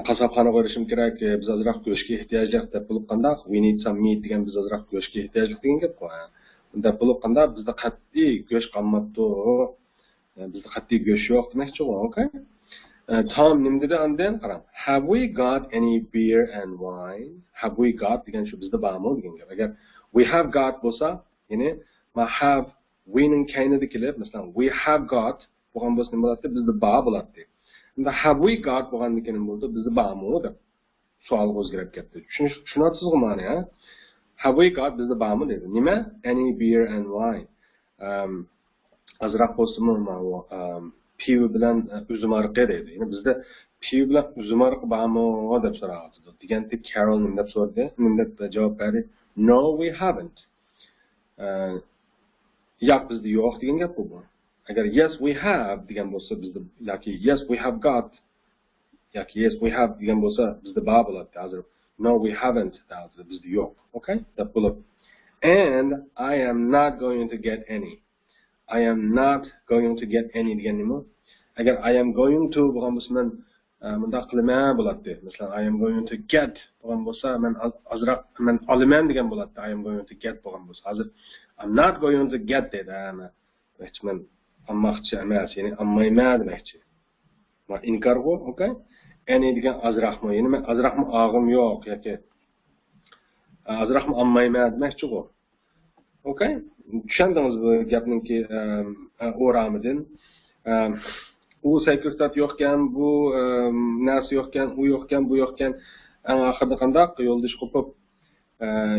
qasabxonaga borishim kerak, biz ozroq go'shtga ehtiyojliq deb bo'lib qandaq, we need some meat degan biz ozroq go'shtga ehtiyojliq degan gap qo'y. Unda bo'lib qandaq bizda qat'iy go'sht qolmabdi. Bizda qat'iy go'sht yo'q demakchi, okay? Tom nim dedi andan qaram. Have we got any beer and wine? Have we got degan shu bizda bormi degan gap. Agar we have got bo'lsa, ya'ni ma have we ning kaynida kelib, masalan, we have got bo'lgan bo'lsa nima bo'ladi? Bizda bor bo'ladi. Unda have we got bo'lgandan keyin bo'ldi, bizda bormi deb savol o'zgarib ketdi. Tushunasizmi ma'ni, ha? Have we got bizda bormi dedi. Nima? Any beer and wine. Azroq bo'lsa-mu, pivo bilan uzum arqi dedi. Ya'ni bizda pivo bilan uzum arqi bormi deb so'radi. Deganda Carol nima deb so'radi? Nima deb javob berdi? No, we haven't. Yo'q bizda yo'q degan gap bu. Agar yes we have degan bo'lsa bizda yoki yes we have got yoki yes we have degan bo'lsa bizda bor bo'ladi. Hozir no we haven't bizda yo'q. Okay? Deb bo'ladi. And I am not going to get any. I am not going to get any degan nima? Agar I am going to bo'lgan bo'lsa men bunda qilma bo'ladi. Masalan I am going to get bo'lgan bo'lsa men azroq men olaman degan bo'ladi. I am going to get bo'lgan bo'lsa. Hozir I'm not going to get dedi. Men ammoqchi emas, ya'ni ammayman demakchi. Ma inkargo, okay? Any degan azroqmi? Ya'ni men azroqmi og'im yo'q yoki azroqmi ammayman demakchi bu. Okay? Tushundingiz bu gapninki o'ramidan. U sayko'rsat yo'qkan, bu narsa yo'qkan, u yo'qkan, bu yo'qkan. Eng oxirida qandaq yo'ldosh qo'pib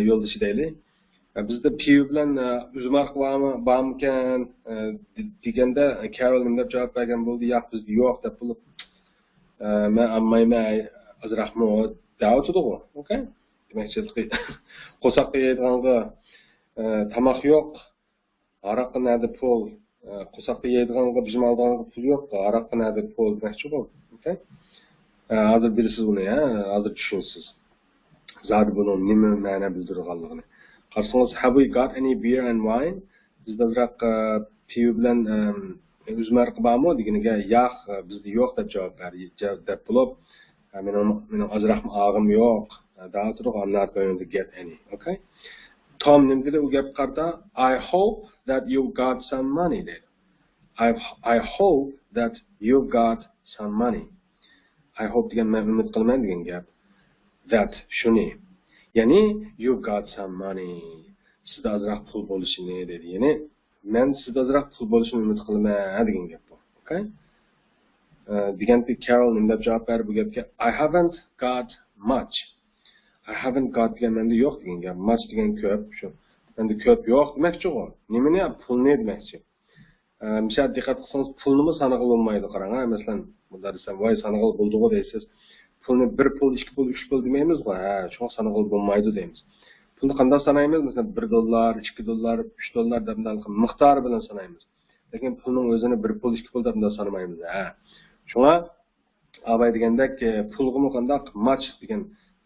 yo'ldosh deylik. Bizda pivo bilan uzum arqi bormikan deganda Carol nima deb javob bergan bo'ldi? Yo'q, bizda yo'q deb bo'lib. Men ammayman azroqmi da'vatdi-ku. Okay? Demakchi, qo'saqqa yeydiganga tamoq yo'q. Aroqqa nada pul. Qo'saqqa yeydiganga bijim oldiganga pul yo'q. Aroqqa nada pul demakchi bu. Okay? Hozir bilasiz buni, ha? Hozir tushunsiz. Zodi buni nima ma'no bildirganligini. Qarsangiz, have we got any beer and wine? Bizda biroq pivo bilan uzum arqi bormi deganiga yo'q, bizda yo'q deb javob berdi. Deb bo'lib, men azroqmi og'im yo'q. Da'vatdi, I'm not going to get any. Okay? Tom nima dedi u gap qarta? I hope that you got some money dedi. I hope that you got some money. I hope degan men umid qilaman degan gap. That shuni. Ya'ni you got some money. Sizda azroq pul bo'lishini dedi. Ya'ni men sizda azroq pul bo'lishini umid qilaman degan gap bu. Okay? Deganda Carol nima deb javob berdi bu gapga? I haven't got much. I haven't got degan menda yo'q degan gap. Much degan ko'p shu. Menda ko'p yo'q demakchi u. Nimani pulni demakchi. Misol diqqat qilsangiz pulni sanag'il bo'lmaydi qarang. Masalan, bunda desam, voy sanag'il bo'ldi-ku deysiz. Pulni 1 pul, 2 pul, 3 pul demaymiz-ku. Shu sanag'il bo'lmaydi deymiz. Pulni qanday sanaymiz? Masalan, $1, $2, $3 deb miqdori bilan sanaymiz. Lekin pulning o'zini 1 pul, 2 pul deb sanamaymiz. Shunga abay degandek pulga qanday much degan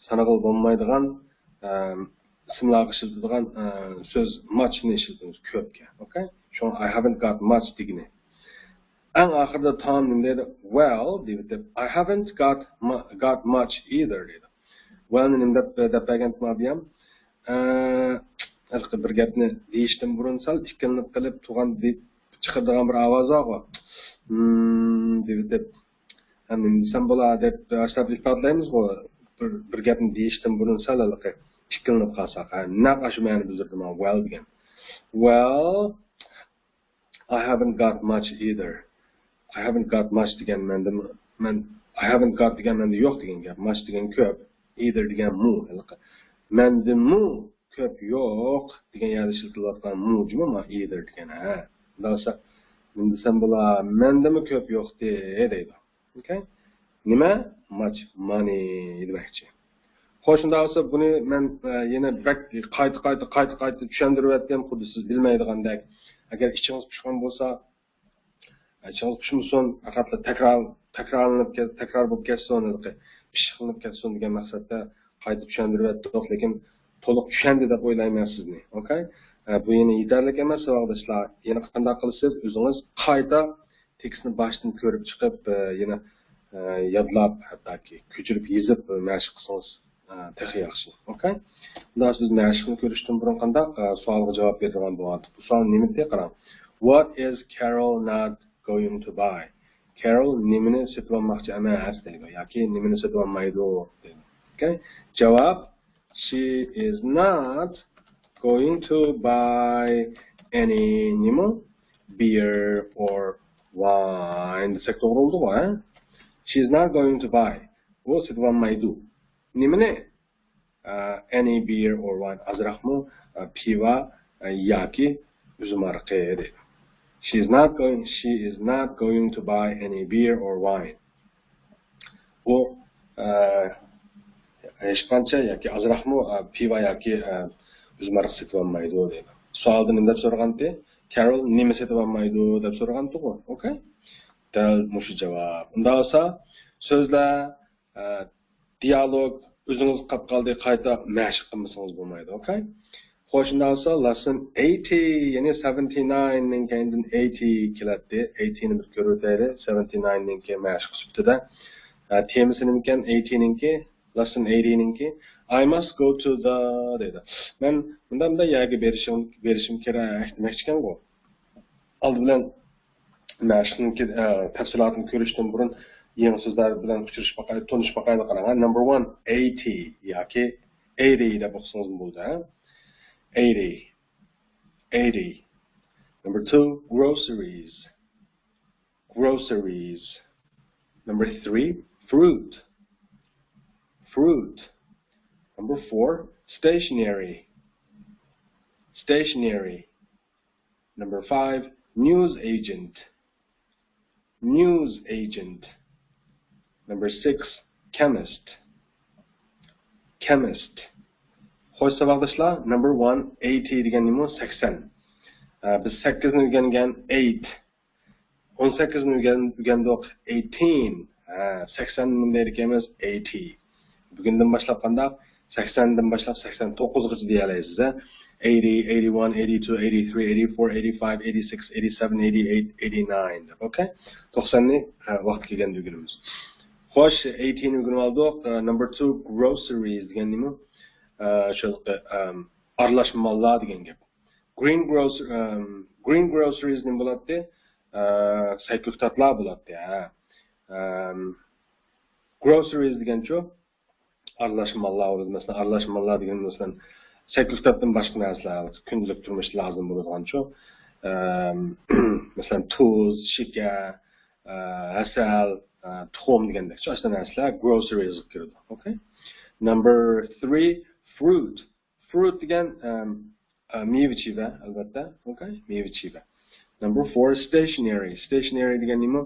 sanag'il bo'lmaydigan ismlarga ishlatadigan so'z muchni ishlatamiz ko'pga. Okay? So I haven't got much degani. Eng oxirida Tom nima dedi? Well, dedi. I haven't got much either dedi. Well nima deb berganman bir gapni deyishdan burun sal ikkilanib qilib turgan deb chiqadigan bir ovoz og'a. Deb sen bo'ladi deb asab ifodalaymiz-ku. Bir gapni deyishdan burun sal ikkilanib qolsak, naq shu ma'ni bildirdim well degan. Well, I haven't got much either. I haven't got much degan men I haven't got degan menda yo'q degan gap. Much degan ko'p, either degan mu. Menda mu ko'p yo'q degan yerda ishlatilayotgan mu juma either degan ha. Dasa menda sen bo'la mendami ko'p yo'q deydi. Okay? Nima? Much money demakchi. Qo'shimda olsa buni men yana qayta tushuntirib o'tgan, xuddi siz bilmaydigandek. Agar ichingiz pishgan bo'lsa, ichingiz pishmasin, faqat takror bo'lib ketsin, pishiqlanib ketsin degan maqsadda qayta tushuntirib o'tdik, lekin to'liq tushundi deb o'ylayman sizni. Okay? Bu yana yetarli emas, savoldoshlar. Yana qanday qilasiz? O'zingiz qayta tekstni boshdan ko'rib chiqib, yana yodlab, hattoki ko'chirib yozib mashq qilsangiz texi yaxshi. Okay? Bundan siz mashqni ko'rishdan burun qanday savolga javob beradigan bo'ladi. Bu savol nima deb qarang. What is Carol not going to buy? Carol nimani sotib olmoqchi emas deydi yoki nimani sotib olmaydi deydi. Okay? Javob she is not going to buy any nima beer or wine. Desak to'g'ri bo'ldimi, ha? She is not going to buy. Bu sotib olmaydi. Nimani? Any beer or wine. Azraqmi piva yoki uzum araqi deydi. She is not going to buy any beer or wine. Bu hech qancha yoki azraqmi piva yoki uzum araq sotib olmaydi deydi. Savolda nima deb so'ragandi? Carol nima sotib olmaydi deb so'ragandi-ku. Okay? Dal mushu javob. Unda bo'lsa so'zlar dialog o'zingiz qilib qoldi, qayta mashq qilmasangiz bo'lmaydi. Okay? Qo'shimda olsa lesson 80, ya'ni 79 ning keyin 80 keladi. 80 ni bir ko'rib o'taylik. 79 ning keyin mashq sifatida temasi nima ekan? 80 ning keyin lesson 80 ning keyin I must go to the dedi. Men bunda yaga berishim kerak demoqchi ekan-ku. Oldi bilan mashqning tafsilotini ko'rishdan burun yangi so'zlar bilan uchrashib boqaylik, tanishib boqaylik qarang. Number 1 80 yoki 80 deb o'qisangiz bo'ladi, ha? 80. Number 2, groceries. Number 3, fruit. Number 4, stationery. Number 5, news agent. Number 6, chemist. Xo'sh, savoldoshlar, number 1 80 degan nima? 80. Biz 8 ni o'rgangan 8. 18 ni o'rgandik 18. 80 ni bunday ekanmiz 80. Bugundan boshlab qanday 80 dan boshlab 89 gacha deya olasiz. 80, 81, 82, 83, 84, 85, 86, 87, 88, 89 deb. Okay? 90 ni vaqt kelganda o'rganamiz. Xo'sh, 18 ni o'rganib oldik. Number 2 groceries degan nima? Aralashma mollar degan gap. Green groceries nim bo'ladi? Sayko'ktatlar bo'ladi. Groceries degancha aralashma mollar bo'ladi. Masalan, aralashma mollar degan masalan sayko'ktatdan boshqa narsalar, kundalik turmush lozim bo'ladigancha, masalan, tuz, shakar, asal, tuxum degandek shunday narsalar groceries kiradi. Okay? Number 3 fruit degan meva-cheva albatta. Okay? Meva-cheva. Number 4 stationery degan nima?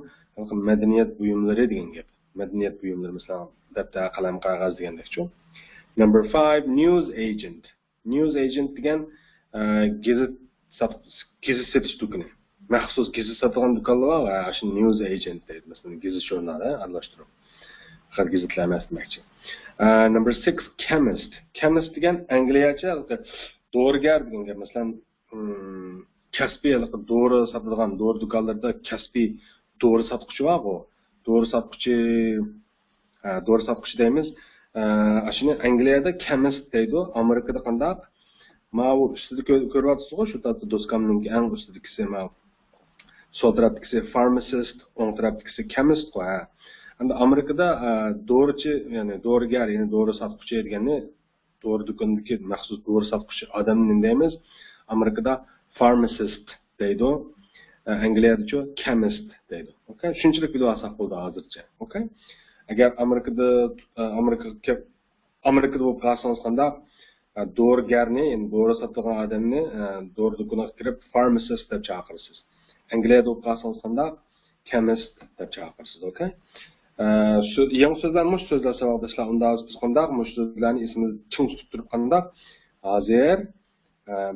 Madaniyat buyumlari degan gap. Madaniyat buyumlari masalan daftar, qalam, qog'oz degandek-ku. Number 5 news agent degan gazet setish do'koni. Maxsus gazet sotadigan do'konlar va shu news agent deydi. Masalan, gazet jurnali aralashtirib. Har gazetlar emas demoqchi. Number 6 chemist degan angliyacha dorigar degan gap. Masalan, kasbiy dori sotadigan dori do'konlarda kasbiy dori sotuvchi bor-ku. Dori sotuvchi deymiz. Shuni Angliyada chemist deydi, Amerikada qandaq? Mana ustida ko'ryapsiz-ku, shu tarafda do'skamning eng ustidagisi mana sol tarafdagisi pharmacist, o'ng tarafdagisi chemist qo'y. Endi Amerikada dorichi, ya'ni dorigar, ya'ni dori sotuvchi degani dori do'konidagi maxsus dori sotuvchi odamni deymiz. Amerikada pharmacist deydi, Angliyada chemist deydi. Okay? Shunchalik bilib olsak bo'ldi hozircha. Okay? Agar Amerikada bo'lib qolsangiz qanday dorigarni, ya'ni dori sotadigan odamni dori do'koniga kirib pharmacist deb chaqirasiz. Angliyada bo'lib qolsangiz qanday chemist deb chaqirasiz. Okay? Shu yangi so'zlar, mush so'zlar savoldoshlar, unda biz qanday mush so'zlarni ismini ching tutib turib qanday hozir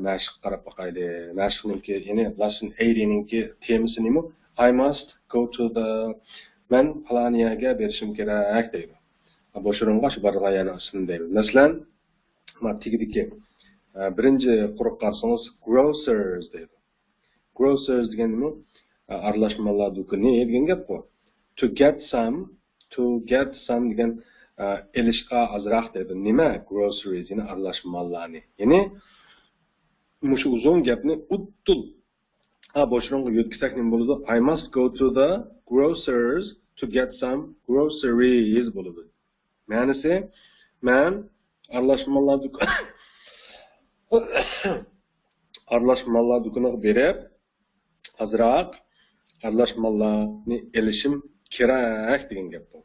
mashq qarab boqaylik. Mashqningki, ya'ni lesson 80 ningki temasi nima? I must go to the men palaniyaga berishim kerak deydi. boshurunga shu barga yana ismini deymiz. Masalan, mana tigidiki birinchi quruq qarsangiz grocers deydi. Grocers degani nima? Aralashmalar do'koni degan gap bu. To get some degan elishqa azroq deydi. Nima? Groceries, ya'ni aralashmalarni. Ya'ni mush uzun gapni uttul. Boshurunga yo'tkizsak nima bo'ladi? I must go to the grocers to get some groceries bo'ladi. Ma'nisi, men aralashmalar do'koniga berib, azroq aralashmalarni elishim kerak degan gap bu.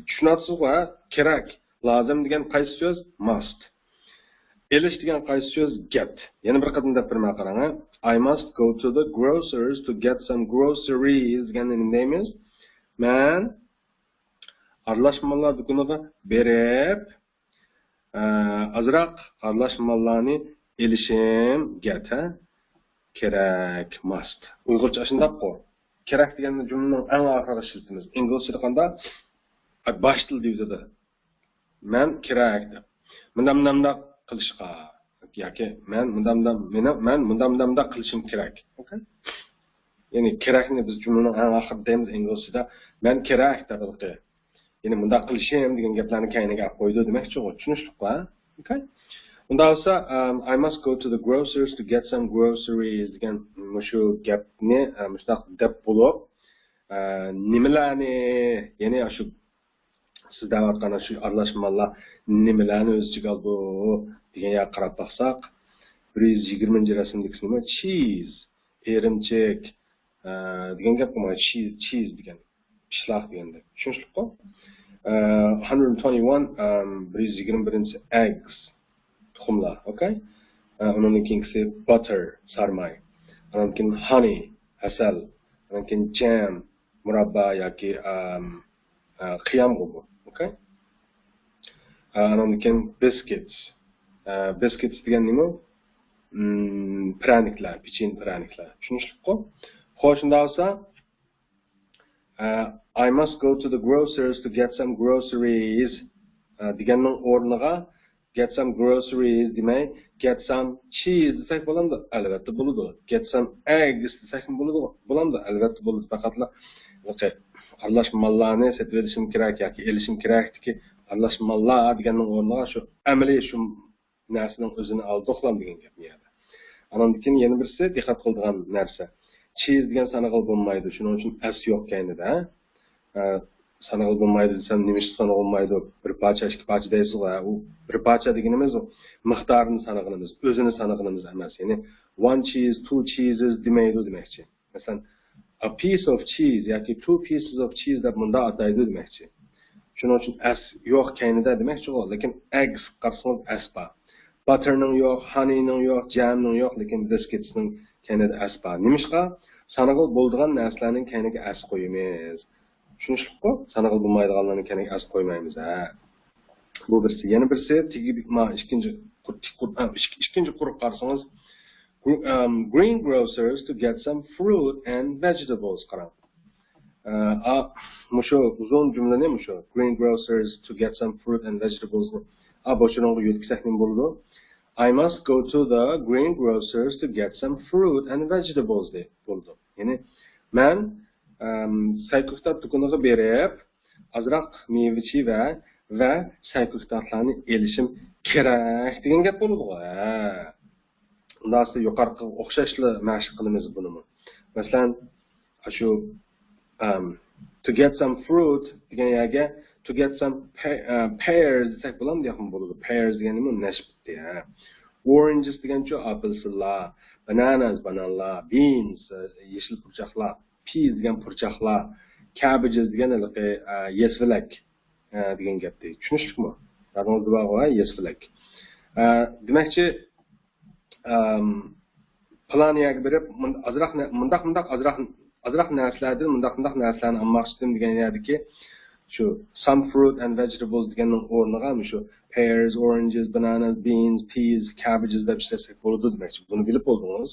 Tushunasizmi? Kerak, lozim degan qaysi so'z? Must. Elish degan qaysi so'z? Get. Yana bir qatim deb birma qarang. I must go to the grocers to get some groceries deganni nima deymiz? Men aralashmalar do'koniga berib, azroq aralashmalarni elishim kerak, must. Uyg'urcha shunday qo'y. Kerak degan jumlaning eng oxirida ishlatamiz. Inglizchada qanday? Bosh til deydi. Men kerak deb. Mundamda qilishqa yoki men mundamda qilishim kerak. Okay? Ya'ni kerakni biz jumlaning eng oxirida deymiz inglizchada. Men kerak deb qo'ydi. Ya'ni bunda qilishim degan gaplarni kayniga olib qo'ydi demakchi u. Tushunishliqmi? Okay? Unda olsa I must go to the grocers to get some groceries degan shu gapni mustaq deb bo'lib nimalarni, ya'ni shu siz da'vatqan shu aralashmalar nimalarni o'z ichiga oldi degan yoqqa qarab baqsaq 120 rasmdagi nima? Cheese, erimchik degan gap bo'lmaydi. Cheese degan pishloq deganda. Tushunishliqmi? 121 121 eggs tuxumlar, okay? Undan keyingisi butter, sarmay. Undan keyin honey, asal. Undan keyin jam, murabba yoki qiyam bu, okay? Undan keyin biscuits. Biscuits degan nima? Praniklar, pechin praniklar. Tushunishliqmi? Xo'sh, shunda olsa I must go to the grocers to get some groceries deganning o'rniga get some groceries demay, get some cheese desak bo'lamdi? Albatta bo'ladi. Get some eggs desak bo'lamdi? Albatta bo'ladi. Faqatla aralashmalarni sotib olishim kerak yoki elishim kerakki, aralashmalar deganning o'rniga shu amaliy shu narsaning o'zini oldiqlam degan gap deydi. Andan keyin yana birisi diqqat qiladigan narsa. Cheese degan sanag'il bo'lmaydi. Shuning uchun as yo'q kaynida. Sanag'il bo'lmaydi desam, nima ish sanag'il bo'lmaydi? Bir parcha, ikki parcha deysiz, u bir parcha deganimiz u miqdorini sanag'ilimiz, o'zini sanag'ilimiz emas. Ya'ni one cheese, two cheeses demaydi demakchi. Masalan, a piece of cheese yoki two pieces of cheese deb bunda ataydi demakchi. Shuning uchun as yo'q kaynida demakchi u, lekin eggs qarsangiz as bor. Butterning yo'q, honeyning yo'q, jamning yo'q, lekin biscuitsning kaynida as bor. Nimishqa sanag'il bo'ladigan narsalarning kayniga as qo'yamiz. Tushunishliqmi? Sanag'il bo'lmaydiganlarni kayniga as qo'ymaymiz. Bu birisi. Yana birisi ikkinchi quruq qarsangiz greengrocers to get some fruit and vegetables qarang. Musho uzun jumlani musho greengrocers to get some fruit and vegetables. Boshunga yo'tkizsak nima bo'ladi? I must go to the greengrocers to get some fruit and vegetables deb bo'ldi. Ya'ni men sayqiftat do'koniga berib, azroq meva va sayqiftatlarni elishim kerak degan gap bo'ladi. Undan so'ng yuqorqi o'xshashli mashq qilamiz buni. Masalan, shu to get some fruit degan yerga to get some pears desak bo'ladimi? Yo'qmi bo'ladi. Pears degani nima? Nashbitdi. Oranges degancha apelsinlar, bananlar, beans, yeshil purchaqlar, peas degan purchaqlar, cabbages degan yesvilak degan gapdi. Tushunishlikmi? Yodingizda bormi? Yesvilak. Demakchi planiyaga berib azroq narsalardan mundaq narsalarni olmoqchidim degan yerdiki shu some fruit and vegetables deganning o'rniga shu pears, oranges, bananas, beans, peas, cabbages deb ishlasak bo'ladi demakchi. Buni bilib bo'ldingiz.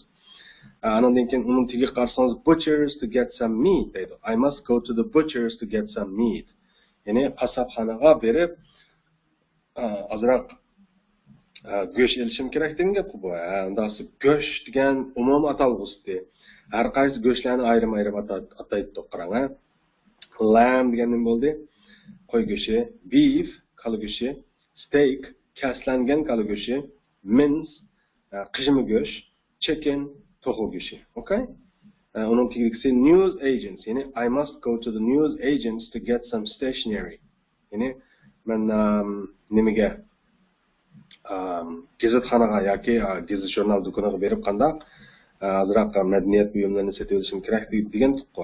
Andan keyin uni tigi qarsangiz butchers to get some meat deydi. I must go to the butchers to get some meat. ya'ni qassobxonaga berib ozroq go'sht elishim kerak degan gap bu. Undaqsi go'sht degan umumiy atalg'usi. Har qaysi go'shtlarni ayrim-ayrim ataydi qarang. Lamb degan nima bo'ldi? Qo'y go'shti, beef, kala go'shti, steak, kaslangan kala go'shti, mince, qijimi go'sht, chicken, to'g'ri go'shti. Okay? Onun tigisi news agents. Yani I must go to the news agents to get some stationery. Yani ben nimaga gazetxonaga yoki gazet jurnal do'koniga berib qandaq azroq madaniyat buyumlarini sotib olishim kerak degan tuqqo.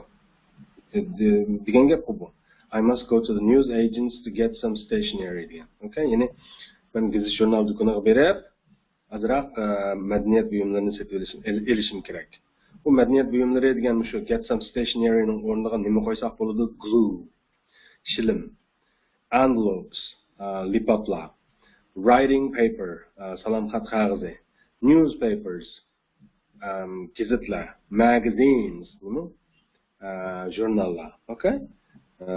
Degan gap bu. I must go to the news agents to get some stationery degan. Okay? Yani ben gazet jurnal do'koniga berib azroq madaniyat buyumlarini sotib olishim kerak. Bu madaniyat buyumlari degan shu get some stationery'ning o'rniga nima qo'ysak bo'ladi? Glue, shilim, envelopes, lipoplar, writing paper, salom xat qog'ozi, newspapers, gazetlar, magazines, jurnallar. Okay?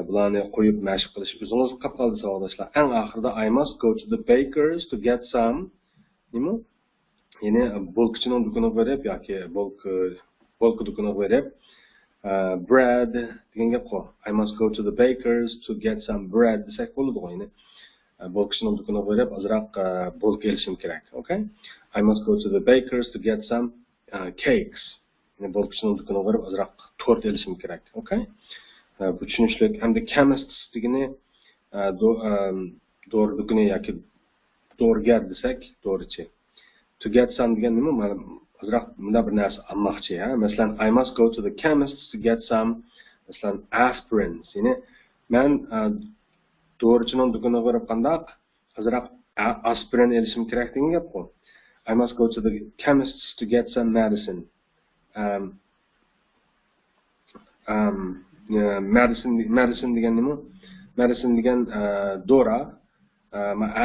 Bularni qo'yib mashq qilish o'zingiz qilib qoldi savoldoshlar. Eng oxirida I must go to the bakers to get some nima? Ya'ni bolkchining do'koniga berib yoki bolk do'koniga berib bread degan gap qo. I must go to the bakers to get some bread desak bo'ladi qo'yni. Bolkchining do'koniga berib ozroq bolk elishim kerak. Okay? I must go to the bakers to get some cakes. Ya'ni bolkchining do'koniga berib ozroq tort elishim kerak. Okay? Bu tushunishlik. Hamda chemists degani dori do'koni yoki dorigar desak, dorichi. To get some degan nima? Azroq bunda bir narsa olmoqchi, ha? Masalan, I must go to the chemist to get some masalan aspirins. Ya'ni men dorichining do'koniga borib qandaq azroq aspirin elishim kerak degan gap bu. I must go to the chemist to get some medicine. Medicine degan nima? Medicine degan dora,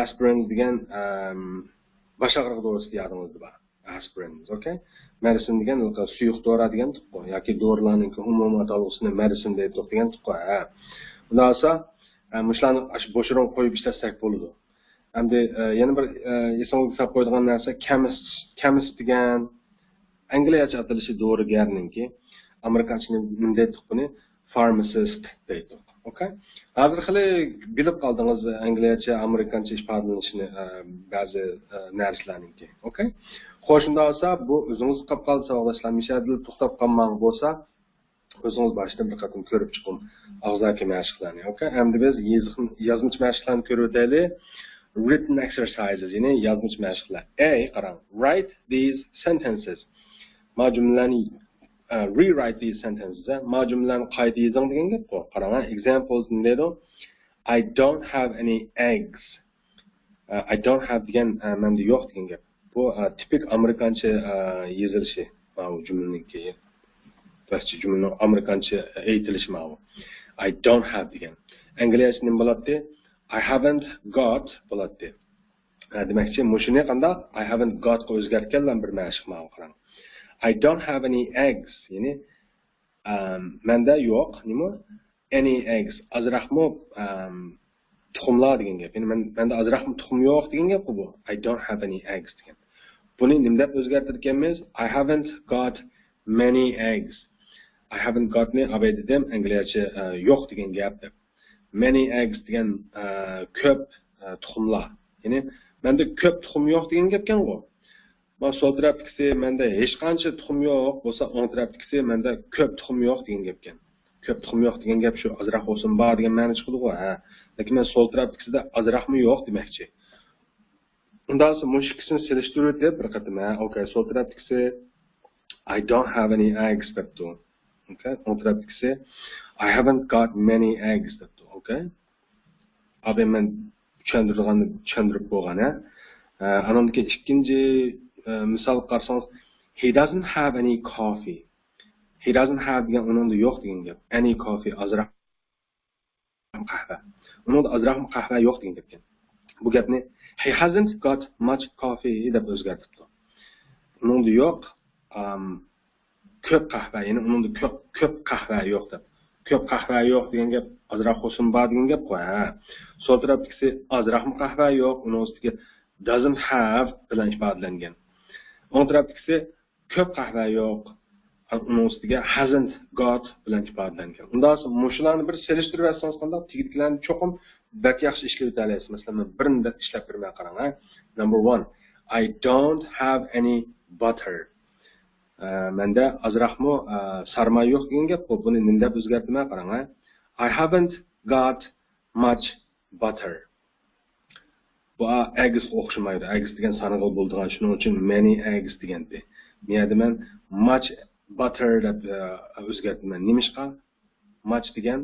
aspirin degan bosh og'riq dorisi deyadimiz bu. Aspirins, okay? Medicine degan suyuq dori degan tuqqo yoki dorilarning umumiy atalg'usini medicine deb degan tuqqo. Bundan esa mushlarni bo'shroq qo'yib ishlasak bo'ladi. Hamda yana bir esingizga solib qo'yadigan narsa chemist degan angliyacha atalishi dorigarninki, amerikancha bunday tuqqini pharmacist deydi. Okay? Hozir xili bilib qoldingiz angliyacha, amerikancha ifodalanishini ba'zi narsalarningki. Okay? Xo'shunda olsa bu o'zingiz qilib qolsa savoldoshlar mishadil to'xtab qolmang bo'lsa o'zingiz boshdan bir qatim ko'rib chiqing og'zaki mashqlarni. Okay? Endi biz yozuvchi mashqlarni ko'rib o'taylik. Written exercises, ya'ni yozuvchi mashqlar. Qarang. Write these sentences. Ma jumlalarni rewrite these sentences. Ma jumlalarni qayta yozing degan gap bu. Qarang, examples deydi. I don't have any eggs. I don't have degan menda yo'q degan gap. Bu tipik amerikancha yozilishi. Bu jumlaningki. Barcha jumlaning amerikancha aytilishi ma'lum. I don't have degan. Angliyacha nima bo'ladi? I haven't got bo'ladi. Demakchi, mushuni qanday I haven't got ga o'zgartganlar bir mashq ma'lum qarang. I don't have any eggs, ya'ni menda yo'q, nima? Any eggs. Azraqmi tuxumlar degan gap. Ya'ni menda azraqmi tuxum yo'q degan gap bu. I don't have any eggs degan. Buni nima deb o'zgartirganmiz? I haven't got many eggs. I haven't got ni abaydim angliyacha yo'q degan gap deb. Many eggs degan ko'p tuxumlar. Ya'ni menda ko'p tuxum yo'q degan gapkan bu. Men sol tarafdagisi menda hech qancha tuxum yo'q bo'lsa, o'ng tarafdagisi menda ko'p tuxum yo'q degan gapkan. Ko'p tuxum yo'q degan gap shu azroq bo'lsin bor degan ma'no chiqadi-ku, ha. Lekin men sol tarafdagisida azroqmi yo'q demoqchi. Undan so'ng mush ikkisini selishtirib deb bir qatim, ha. Okay, sol tarafdagisi I don't have any eggs debdi. Okay, o'ng tarafdagisi I haven't got many eggs debdi. Okay? Abi men tushuntirib bo'lgan, ha. Anamdagi ikkinchi misol qarsangiz, he doesn't have any coffee. He doesn't have degan uningda yo'q degan gap. Any coffee azroq qahva. Uningda azroq qahva yo'q degan gapkan. Bu gapni he hasn't got much coffee deb o'zgartirdi. Uningda yo'q ko'p qahva, ya'ni uningda ko'p qahva yo'q deb. Ko'p qahva yo'q degan gap azroq olsin bor degan gap qo'y. Sol tarafdagisi azroqmi qahva yo'q, uning ustiga doesn't have bilan ifodalangan. O'ng tarafdagisi ko'p qahva yo'q, uning ustiga hasn't got bilan ifodalangan. Undan so'ng mushularni bir selishtirib olsangiz qanday tigitlarni cho'qim bak yaxshi ishlab o'tasiz. Masalan, birini ishlab ko'rmay qarang. Number 1, I don't have any butter. Menda azroqmi sarmoy yo'q degan gap bu. Buni nima deb o'zgartirmay qarang. I haven't got much butter. Bu eggs o'xshamaydi. Eggs degan sanog'il bo'ldigan, shuning uchun many eggs degandi. Men aytaman much butter deb o'zgartiraman. Nimishqa? Much degan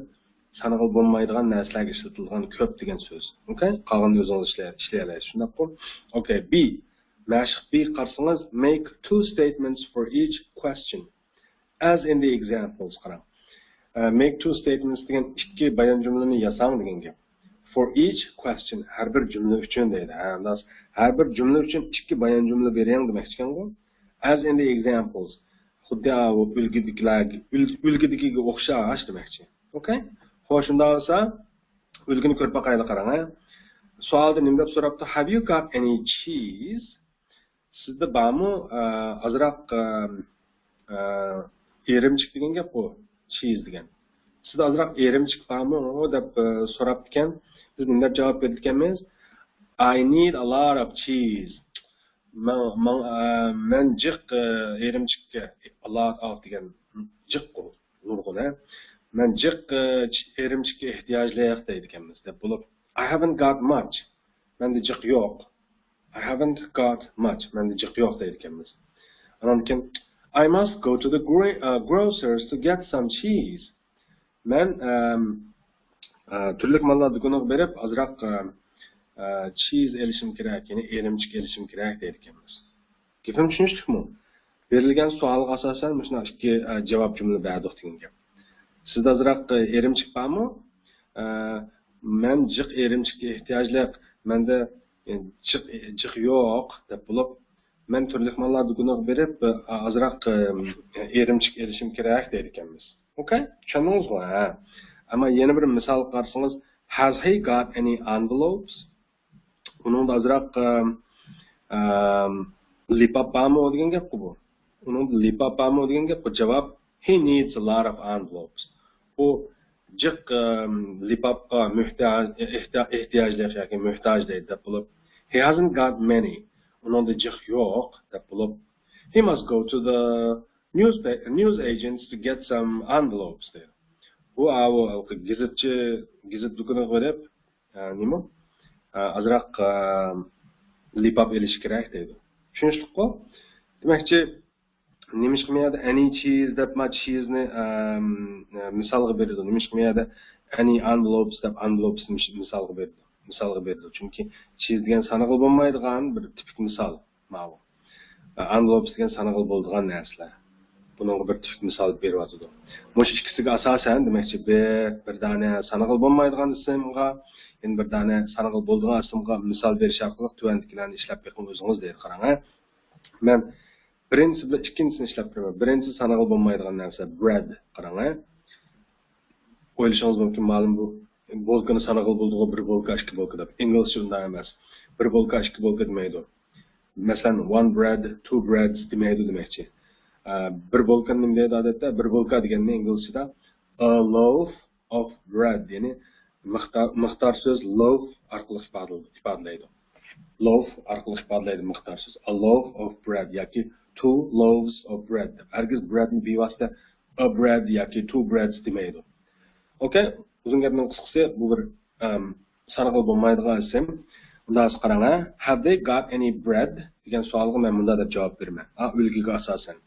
sanog'il bo'lmaydigan narsalarga ishlatilgan ko'p degan so'z. Okay? Qolganini o'zingiz ishlay olasiz. Shundaqmi? Okay, B. Mashq B qarsangiz, make two statements for each question as in the examples qarang. Make two statements degan ikki bayon jumlani yasang degan gap. For each question, har bir jumla uchun deydi. Har bir jumla uchun ikki bayon jumla bering demoqchi ekan-ku. As in the examples. Xuddi ulgidikiga o'xshash demoqchi. Okay? Xo'sh, shunda bo'lsa, ulgini ko'rib boqaylik qarang. Savolda nima deb so'rabdi? Have you got any cheese? Sizda bormi azroq erimchik degan gap bu. Cheese degan. Sizda azroq erimchik bormi deb so'rab ekan. Biz bunday javob berganmiz. I need a lot of cheese. Men jiq erimchikka a lot of degan jiq nurg'una. Men jiq erimchikka ehtiyojliq deydi ekanmiz deb bo'lib. I haven't got much. Menda jiq yo'q. I haven't got much. Menda jiq yo'q deydi ekanmiz. Andan keyin I must go to the grocers to get some cheese. Men turli mallar do'koniga berib azroq cheese elishim kerak, ya'ni erimchik elishim kerak deydi ekanmiz. Gapim tushunishlikmi? Berilgan savolga asosan mana ikki javob jumla berdik degan gap. Sizda azroq erimchik bormi? Men jiq erimchikka ehtiyojliq. Menda jiq yo'q deb bo'lib, men turli mallar do'koniga berib azroq erimchik elishim kerak deydi ekanmiz. Okay? Tushundingizmi? Ammo yana bir misol qarasangiz, has he got any envelopes? Uning azroq lipop bormi degan gap bu. Uning lipop bormi degan gap bu. Javob he needs a lot of envelopes. U jiq lipopga ehtiyojli yoki muhtoj deydi deb bo'lib, he hasn't got many. Uningda jiq yo'q deb bo'lib, he must go to the news agents to get some envelopes deydi. Bu gazet do'koniga borib, nima? Azroq lipop elish kerak deydi. Tushunishlikmi? Demakchi, nimishqimiyada any cheese deb cheese'ni misolga berdi. Nimishqimiyada any envelopes deb envelopes misolga berdi. Chunki cheese degan sanog'il bo'lmaydigan bir tipik misol ma'lum. Envelopes degan sanog'il bo'ladigan narsalar. Bunga bir tipik misol beryapti. Mush ikkisiga asosan demakchi bir dona sanog'il bo'lmaydigan ismga, endi bir dona sanog'il bo'ladigan ismga misol berish orqali tuvandikilarni ishlab beqing o'zingiz deydi qarang. Men birinchisi bilan ikkinchisini ishlab ko'raman. Birinchisi sanog'il bo'lmaydigan narsa bread qarang. O'ylashingiz mumkin, ma'lum bu bolkani sanog'il bo'ladigan bir bolka, ikki bolka deb. Inglizcha unday emas. Bir bolka, ikki bolka demaydi. Masalan, one bread, two breads demaydi demakchi. Bir bolka nima deydi odatda? Bir bolka deganni inglizchada a loaf of bread, ya'ni miqdor so'z loaf orqali ifodalaydi. Loaf orqali ifodalaydi miqdor so'z. A loaf of bread yoki two loaves of bread. Hargiz breadni bevosita a bread yoki two breads demaydi. Okay? Uzun gapning qisqasi bu bir sanog'il bo'lmaydigan ism. Undan qarang, have they got any bread degan savolga men bunda deb javob beraman. Ulgiga asosan.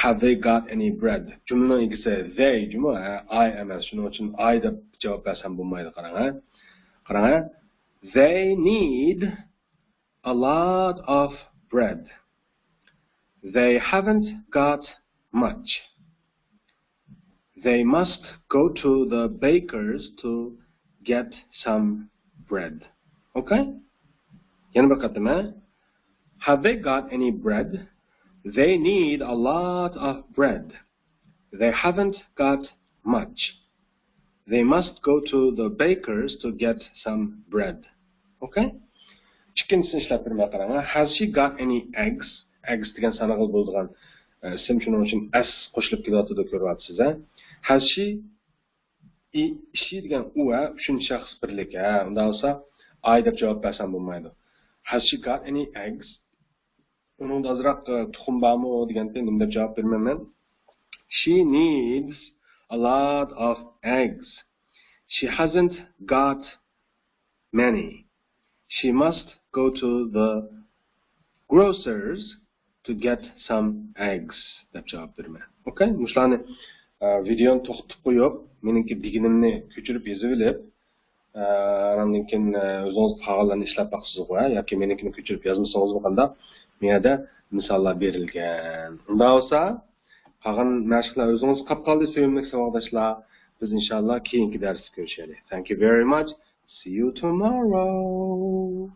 Have they got any bread? Jumlaning egasi they jumla I emas. Shuning uchun I deb javob bersam bo'lmaydi, qarang. Qarang. They need a lot of bread. They haven't got much. They must go to the baker's to get some bread. Okay? Yana bir qatam. Have they got any bread? They need a lot of bread. They haven't got much. They must go to the baker's to get some bread. Okay? Ikkinchisini ishlab bermay qarang. Has she got any eggs? Eggs degan sanog'il bo'ladigan ism shuning uchun s qo'shilib kelyapti deb ko'ryapsiz, ha? Has she degan u uchinchi shaxs birlik, ha? Unda bo'lsa I deb javob bersam bo'lmaydi. Has she got any eggs? Uningda azroq tuxum bormi deganda nima deb javob bermayman. She needs a lot of eggs. She hasn't got many. She must go to the grocer's to get some eggs. deb javob berman. Okay? Mushlarni videoni to'xtatib qo'yib, meniki deganimni ko'chirib yozib olib, andan keyin o'zingiz qolganlarni ishlab baqsiz-ku, yoki menikini ko'chirib yozmasangiz bo'lganda, menda misollar berilgan. Unda bo'lsa, qolgan mashqlar o'zingiz qolib qoldi, sevimli savodashlar. Biz inshaalloh keyingi darsda ko'rishaylik. Thank you very much. See you tomorrow.